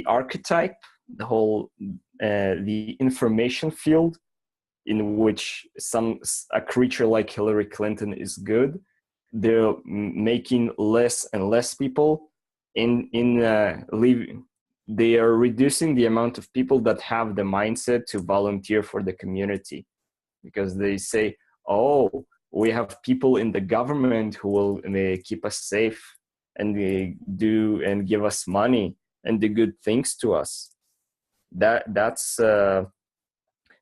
archetype, the whole the information field in which a creature like Hillary Clinton is good, they're making less and less people leaving. They are reducing the amount of people that have the mindset to volunteer for the community, because they say, oh, we have people in the government who will keep us safe and do and give us money and do good things to us. That's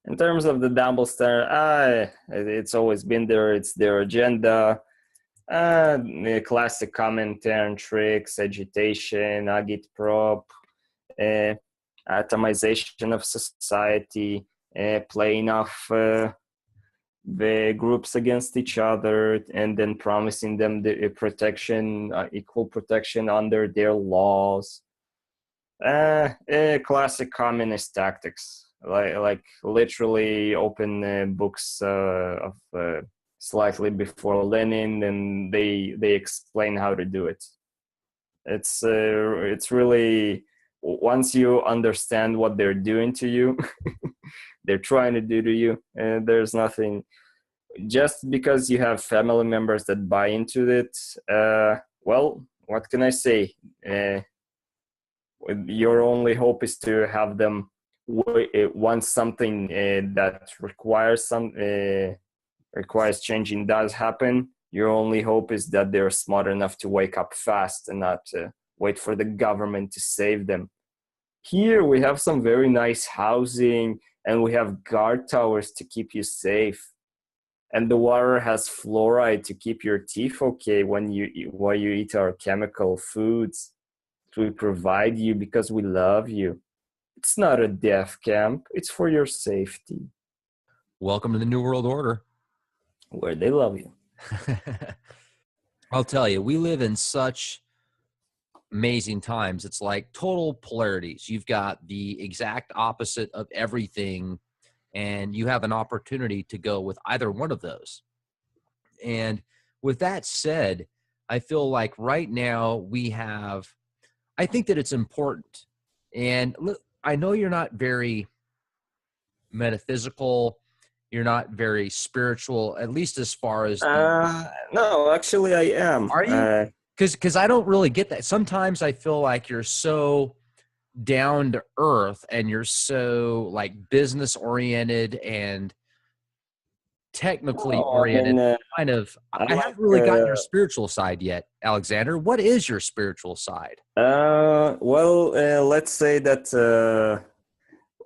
in terms of the double standard. It's always been there. It's their agenda. Classic Comintern tricks, agitation, agitprop, atomization of society, playing off the groups against each other, and then promising them the protection, equal protection under their laws. Classic communist tactics, like literally open books of slightly before Lenin, and they explain how to do it. It's really, once you understand what they're doing to you, they're trying to do to you, and there's nothing. Just because you have family members that buy into it, well, what can I say? Your only hope is to have them once something that requires changing does happen. Your only hope is that they're smart enough to wake up fast and not wait for the government to save them. Here we have some very nice housing, and we have guard towers to keep you safe, and the water has fluoride to keep your teeth okay while you eat our chemical foods that we provide you because we love you. It's not a death camp. It's for your safety. Welcome to the New World Order, where they love you. I'll tell you, we live in such amazing times. It's like total polarities. You've got the exact opposite of everything, and you have an opportunity to go with either one of those. And with that said, I feel like right now I think that it's important. And look, I know you're not very metaphysical. You're not very spiritual, at least as far as... No, actually I am. Are you? Because I don't really get that. Sometimes I feel like you're so down to earth and you're so like business oriented and technically oriented. I haven't really gotten your spiritual side yet, Alexander. What is your spiritual side? Let's say that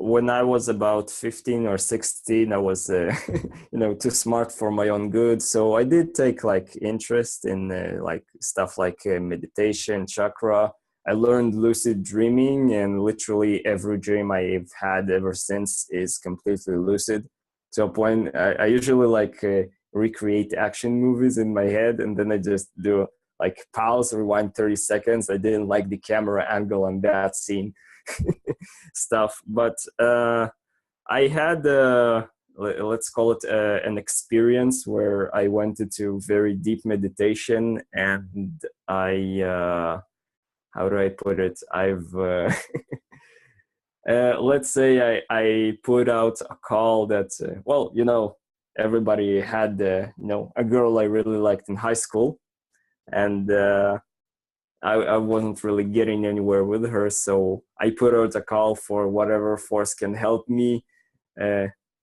when I was about 15 or 16, I was too smart for my own good. So I did take like interest in like stuff like meditation, chakra. I learned lucid dreaming, and literally every dream I've had ever since is completely lucid. To a point, I usually like recreate action movies in my head, and then I just do like pause, rewind 30 seconds. I didn't like the camera angle on that scene, stuff. But I had, let's call it an experience where I went into very deep meditation, and how do I put it? Let's say I put out a call that, well, everybody had, a girl I really liked in high school, and I wasn't really getting anywhere with her. So I put out a call for whatever force can help me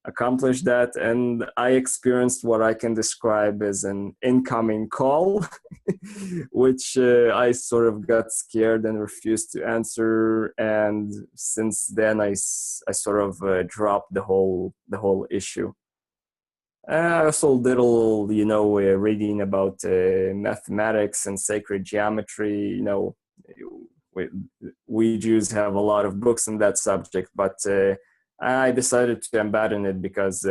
accomplish that. And I experienced what I can describe as an incoming call, which I sort of got scared and refused to answer. And since then, I sort of dropped the whole issue. I also did a little, reading about mathematics and sacred geometry. We Jews have a lot of books on that subject, but I decided to abandon it because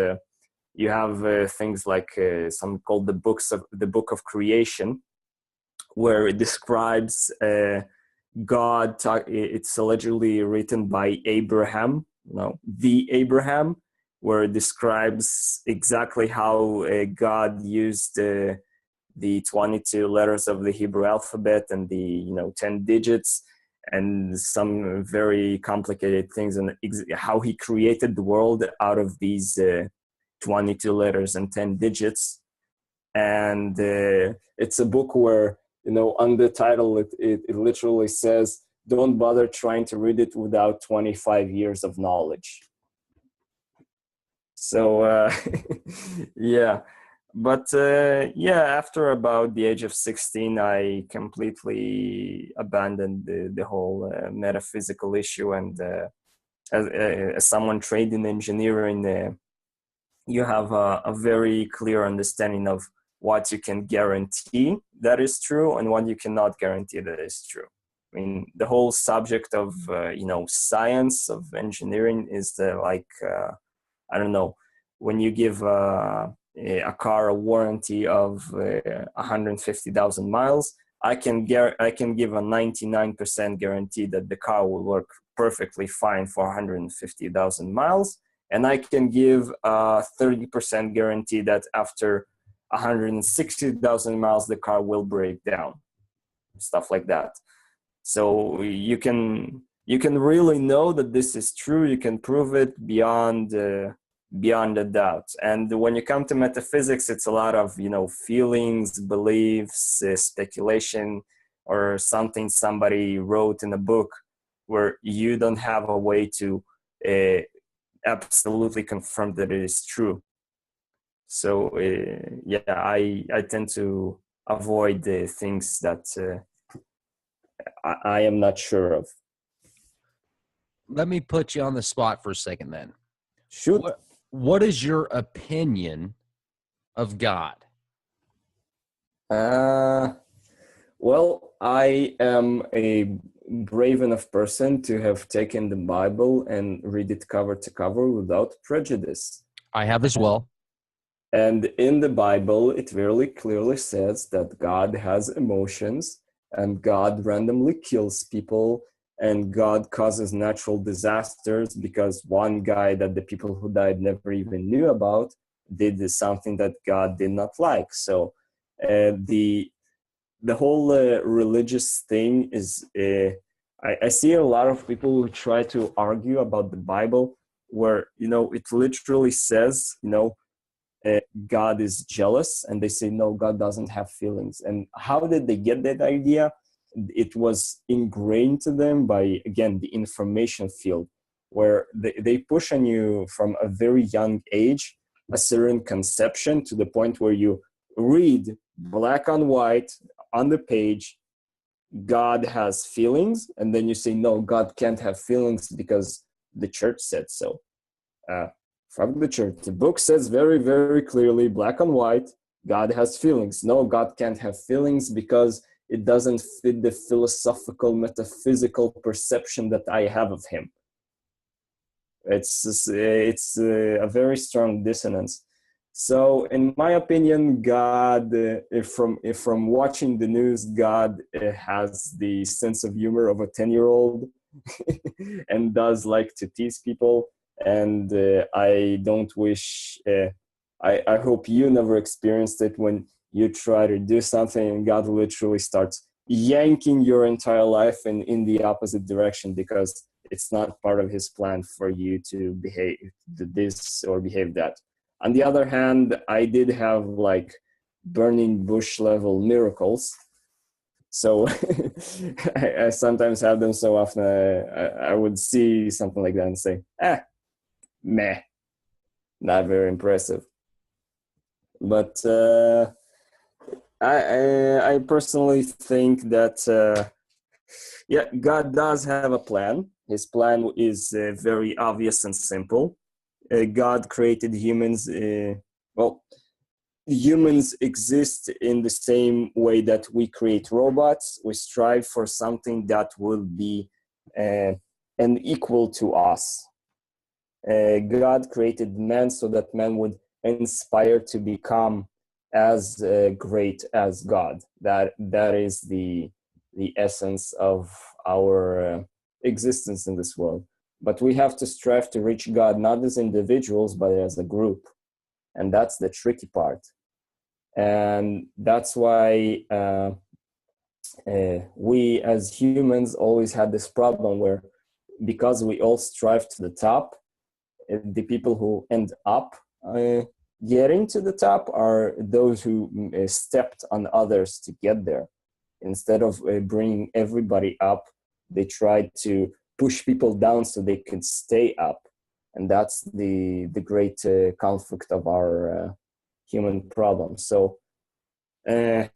you have things like some called the Book of Creation, where it describes God. It's allegedly written by Abraham, the Abraham, where it describes exactly how God used the 22 letters of the Hebrew alphabet and the 10 digits and some very complicated things, and how he created the world out of these 22 letters and 10 digits. And it's a book where, on the title, it literally says, don't bother trying to read it without 25 years of knowledge. So, yeah. But after about the age of 16, I completely abandoned the whole metaphysical issue. And as someone trained in engineering, you have a very clear understanding of what you can guarantee that is true and what you cannot guarantee that is true. I mean, the whole subject of, science, of engineering is I don't know, when you give a car a warranty of 150,000 miles, I can give a 99% guarantee that the car will work perfectly fine for 150,000 miles. And I can give a 30% guarantee that after 160,000 miles, the car will break down, stuff like that. So you can really know that this is true. You can prove it beyond a doubt. And when you come to metaphysics, it's a lot of feelings, beliefs, speculation, or something somebody wrote in a book, where you don't have a way to absolutely confirm that it is true. So I tend to avoid the things that I am not sure of. Let me put you on the spot for a second then. Shoot. What is your opinion of God? Well, I am a brave enough person to have taken the Bible and read it cover to cover without prejudice. I have as well. And in the Bible, it very clearly says that God has emotions, and God randomly kills people, and God causes natural disasters because one guy that the people who died never even knew about did something that God did not like. So the whole religious thing is, I see a lot of people who try to argue about the Bible, where, it literally says, God is jealous, and they say, no, God doesn't have feelings. And how did they get that idea? It was ingrained to them by, again, the information field, where they push on you from a very young age a certain conception to the point where you read black on white on the page, God has feelings, and then you say, no, God can't have feelings because the church said so. From the church, the book says very, very clearly, black on white, God has feelings. No, God can't have feelings because it doesn't fit the philosophical, metaphysical perception that I have of him. It's a very strong dissonance. So, in my opinion, God, from watching the news, God has the sense of humor of a 10-year-old, and does like to tease people. And I don't wish, I hope you never experienced it when you try to do something and God literally starts yanking your entire life in the opposite direction because it's not part of his plan for you to behave this or behave that. On the other hand, I did have like burning bush level miracles. So I sometimes have them so often I would see something like that and say, meh, not very impressive. But I personally think that yeah, God does have a plan. His plan is very obvious and simple. God created humans. Well, humans exist in the same way that we create robots. We strive for something that will be an equal to us. God created man so that man would inspire to become as great as God. That is the essence of our existence in this world. But we have to strive to reach God not as individuals, but as a group. And that's the tricky part. And that's why we as humans always had this problem where, because we all strive to the top, the people who end up getting to the top are those who stepped on others to get there. Instead of bringing everybody up, they tried to push people down so they can stay up. And that's the great conflict of our human problem. So the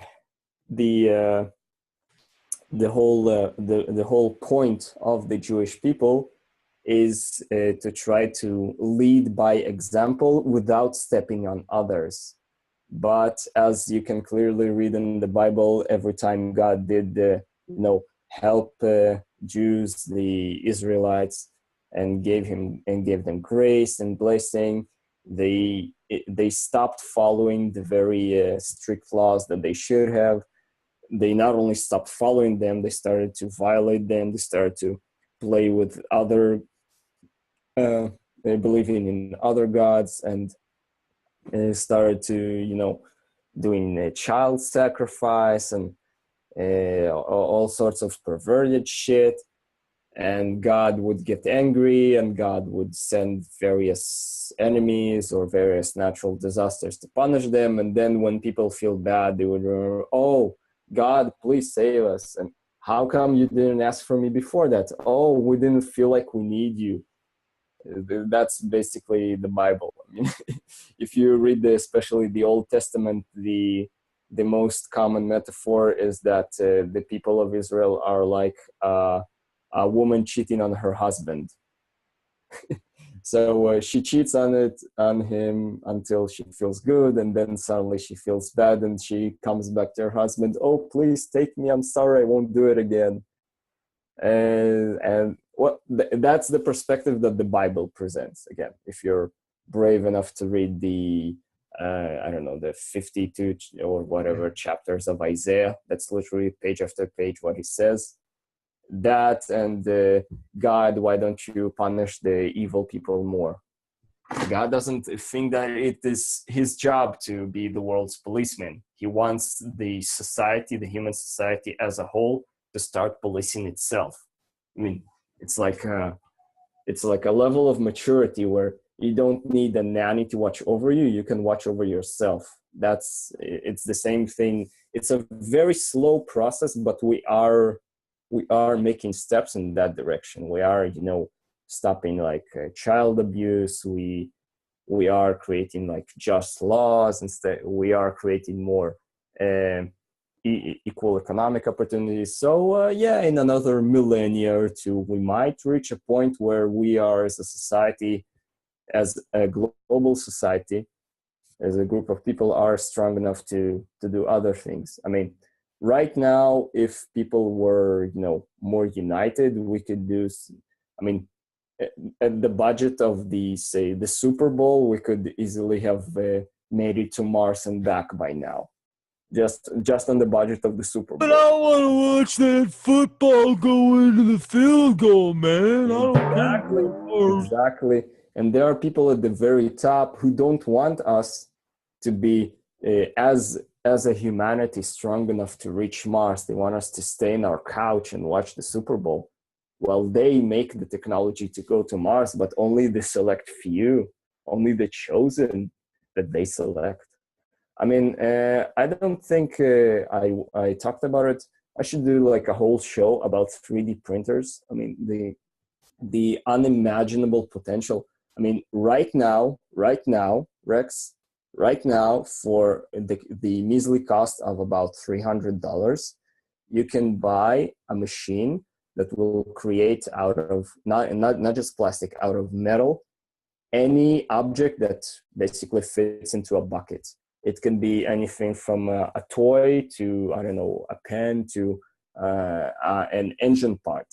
whole point of the Jewish people is to try to lead by example without stepping on others. But as you can clearly read in the Bible, every time God did, help Jews, the Israelites, and gave them grace and blessing, they stopped following the very strict laws that they should have. They not only stopped following them, they started to violate them. They started to play with other, believing in other gods, and started to, doing child sacrifice and all sorts of perverted shit. And God would get angry, and God would send various enemies or various natural disasters to punish them. And then when people feel bad, they would remember, oh, God, please save us. And how come you didn't ask for me before that? Oh, we didn't feel like we need you. That's basically the Bible. I mean, if you read especially the Old Testament, the most common metaphor is that the people of Israel are like a woman cheating on her husband. So she cheats on him until she feels good, and then suddenly she feels bad, and she comes back to her husband. Oh, please take me. I'm sorry. I won't do it again. And that's the perspective that the Bible presents. Again, if you're brave enough to read the the 52 or whatever chapters of Isaiah, that's literally page after page what he says. That and God, why don't you punish the evil people more? God doesn't think that it is his job to be the world's policeman. He wants the society, the human society as a whole, to start policing itself. I mean, it's like a level of maturity where you don't need a nanny to watch over you. You can watch over yourself. It's the same thing. It's a very slow process, but we are making steps in that direction. We are, stopping like child abuse. We are creating like just laws. Instead, we are creating more equal economic opportunities. So in another millennia or two, we might reach a point where we are, as a society, as a global society, as a group of people, are strong enough to do other things. I mean, right now, if people were, more united, we could do, I mean, at the budget of the Super Bowl, we could easily have made it to Mars and back by now. just on the budget of the Super But Bowl. I want to watch that football go into the field goal, man. I don't Exactly, care. exactly. And there are people at the very top who don't want us to be as a humanity strong enough to reach Mars. They want us to stay in our couch and watch the Super Bowl. Well, they make the technology to go to Mars, but only the select few, only the chosen that they select. I mean, I don't think I talked about it. I should do like a whole show about 3D printers. I mean, the unimaginable potential. I mean, right now, Rex, right now, for the measly cost of about $300, you can buy a machine that will create out of not just plastic, out of metal, any object that basically fits into a bucket. It can be anything from a toy to, I don't know, a pen to an engine part.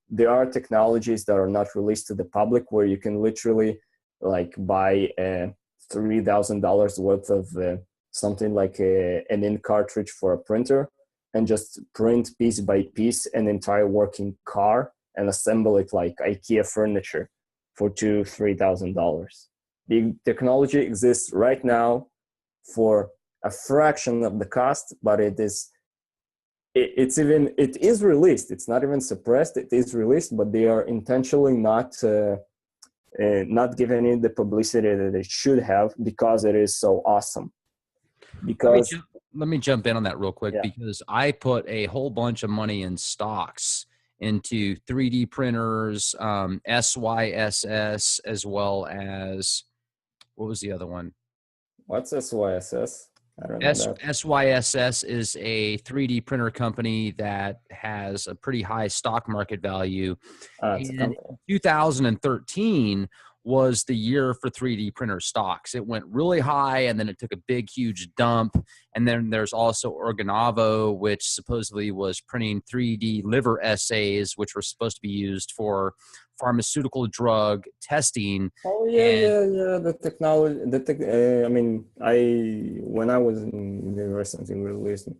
There are technologies that are not released to the public where you can literally like buy $3,000 worth of something like an ink cartridge for a printer and just print piece by piece an entire working car and assemble it like IKEA furniture for $2,000-$3,000. The technology exists right now for a fraction of the cost, but it is released. It's not even suppressed. It is released, but they are intentionally not giving it the publicity that it should have because it is so awesome. Because let me jump in on that real quick, yeah. because I put a whole bunch of money in stocks into 3D printers, SYSS, as well as, what was the other one? What's SYSS? I don't know that. SYSS is a 3D printer company that has a pretty high stock market value. It's a company. 2013 was the year for 3D printer stocks. It went really high, and then it took a big, huge dump. And then there's also Organovo, which supposedly was printing 3D liver assays, which were supposed to be used for pharmaceutical drug testing. Oh yeah. The technology. I mean, when I was in university, we were listening.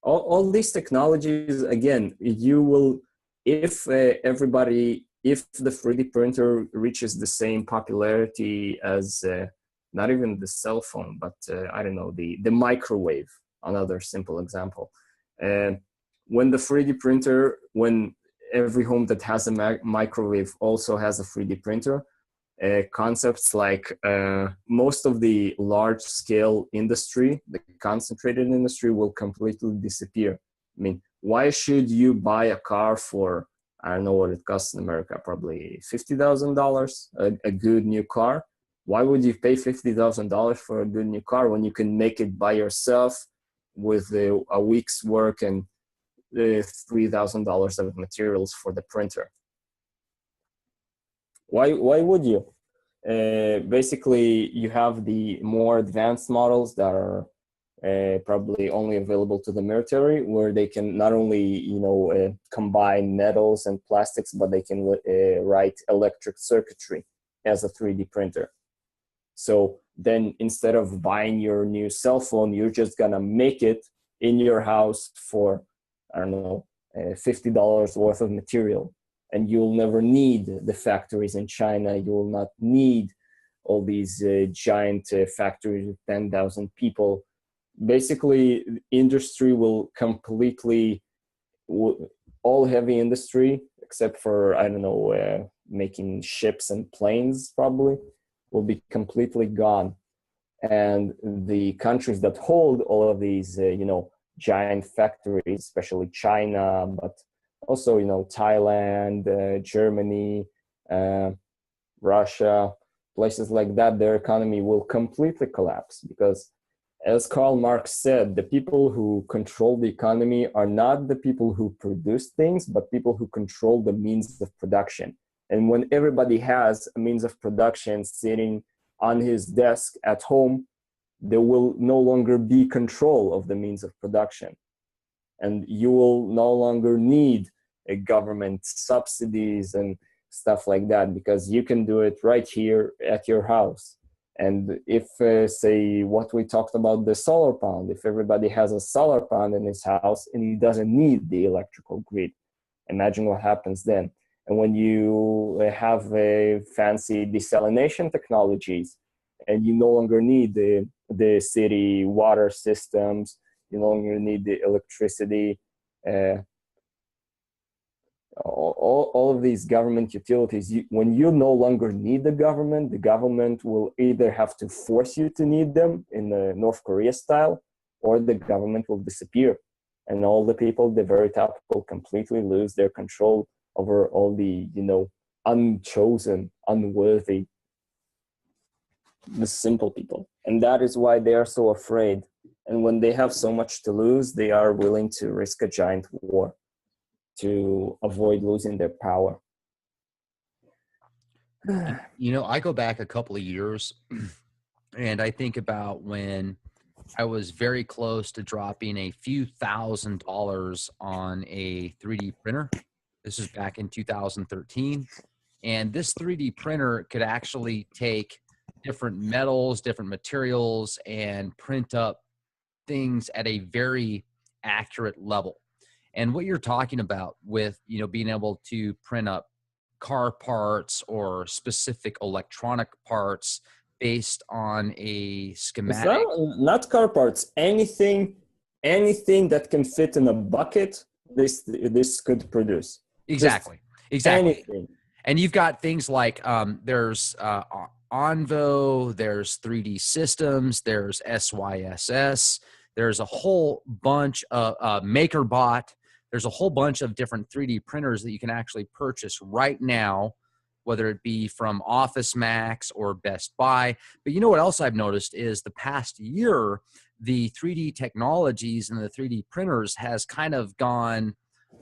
All these technologies. Again, you will, if if the 3D printer reaches the same popularity as not even the cell phone, but I don't know, the microwave, another simple example. When the 3D printer, when every home that has a microwave also has a 3D printer, concepts like most of the large scale industry, the concentrated industry, will completely disappear. I mean, why should you buy a car for, I don't know what it costs in America, probably $50,000, a good new car? Why would you pay $50,000 for a good new car when you can make it by yourself with a week's work and $3,000 of materials for the printer? Why would you? Basically, you have the more advanced models that are probably only available to the military, where they can not only combine metals and plastics, but they can write electric circuitry as a 3D printer. So then instead of buying your new cell phone, you're just gonna make it in your house for, I don't know, $50 worth of material. And you'll never need the factories in China. You will not need all these giant factories with 10,000 people. Basically, industry will completely, all heavy industry, except for, I don't know, making ships and planes probably, will be completely gone. And the countries that hold all of these, giant factories, especially China, but also, Thailand, Germany, Russia, places like that, their economy will completely collapse because, as Karl Marx said, the people who control the economy are not the people who produce things, but people who control the means of production. And when everybody has a means of production sitting on his desk at home, there will no longer be control of the means of production. And you will no longer need a government subsidies and stuff like that, because you can do it right here at your house. And if, say, what we talked about, the solar panel, if everybody has a solar panel in his house and he doesn't need the electrical grid, imagine what happens then. And when you have fancy desalination technologies and you no longer need the city water systems, you no longer need the electricity, all of these government utilities, when you no longer need the government will either have to force you to need them in the North Korea style, or the government will disappear. And all the people, the very top, will completely lose their control over all the, unchosen, unworthy, the simple people. And that is why they are so afraid. And when they have so much to lose, they are willing to risk a giant war to avoid losing their power. I go back a couple of years and I think about when I was very close to dropping a few $1,000s on a 3D printer. This was back in 2013. And this 3D printer could actually take different metals, different materials, and print up things at a very accurate level. And what you're talking about with, being able to print up car parts or specific electronic parts based on a schematic. It's not car parts. Anything that can fit in a bucket, this could produce. Exactly. Anything. And you've got things like there's Onvo, there's 3D Systems, there's SYSS, there's a whole bunch of MakerBot. There's a whole bunch of different 3D printers that you can actually purchase right now, whether it be from Office Max or Best Buy. But what else I've noticed is the past year, the 3D technologies and the 3D printers has kind of gone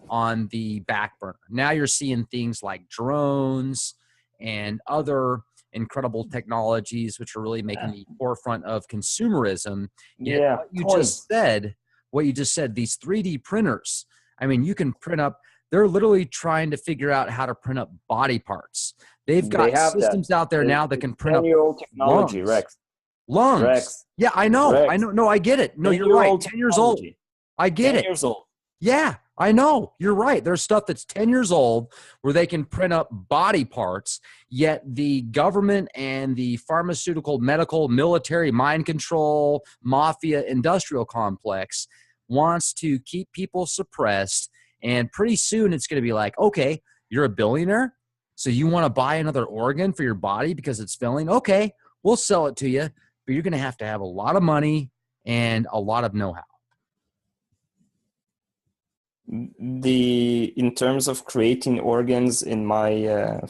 on the back burner. Now you're seeing things like drones and other incredible technologies, which are really making the forefront of consumerism. Yeah. What you just said, these 3D printers, you can print up, they're literally trying to figure out how to print up body parts. They've got systems out there now that can print up technology, lungs. Rex. Yeah, I know. Rex. I know. No, I get it. No, you're right. 10 years old. I get it. 10 years old. Yeah, I know. You're right. There's stuff that's 10 years old where they can print up body parts, yet the government and the pharmaceutical, medical, military, mind control, mafia, industrial complex wants to keep people suppressed. And pretty soon it's going to be like, okay, you're a billionaire, so you want to buy another organ for your body because it's failing? Okay, we'll sell it to you, but you're going to have a lot of money and a lot of know-how. In terms of creating organs in my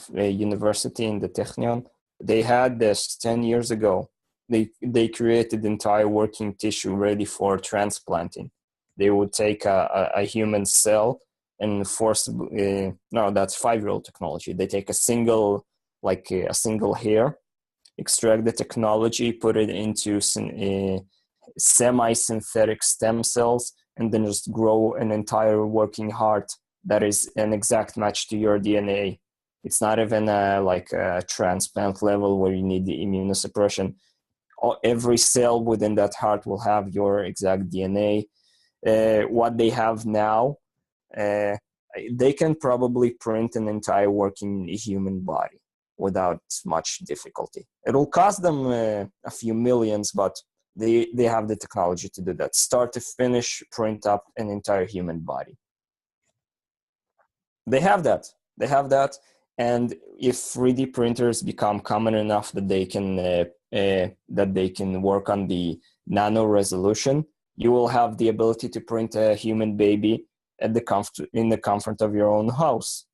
university in the Technion, they had this 10 years ago. They created entire working tissue ready for transplanting. They would take a human cell and forcibly, no, that's 5-year-old technology. They take a single hair, extract the technology, put it into semi-synthetic stem cells, and then just grow an entire working heart that is an exact match to your DNA. It's not even like a transplant level where you need the immunosuppression. Every cell within that heart will have your exact DNA. What they have now, they can probably print an entire working human body without much difficulty. It'll cost them a few millions, but they have the technology to do that. Start to finish, print up an entire human body. They have that. And if 3D printers become common enough that they can work on the nano resolution, you will have the ability to print a human baby in the comfort of your own house.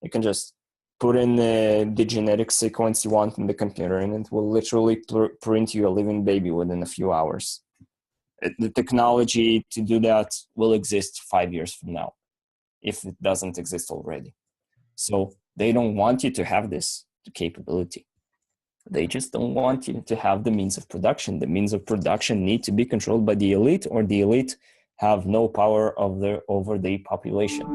You can just put in the genetic sequence you want in the computer, and it will literally print you a living baby within a few hours. The technology to do that will exist 5 years from now, if it doesn't exist already. So they don't want you to have this capability. They just don't want you to have the means of production. The means of production need to be controlled by the elite, or the elite have no power over the population.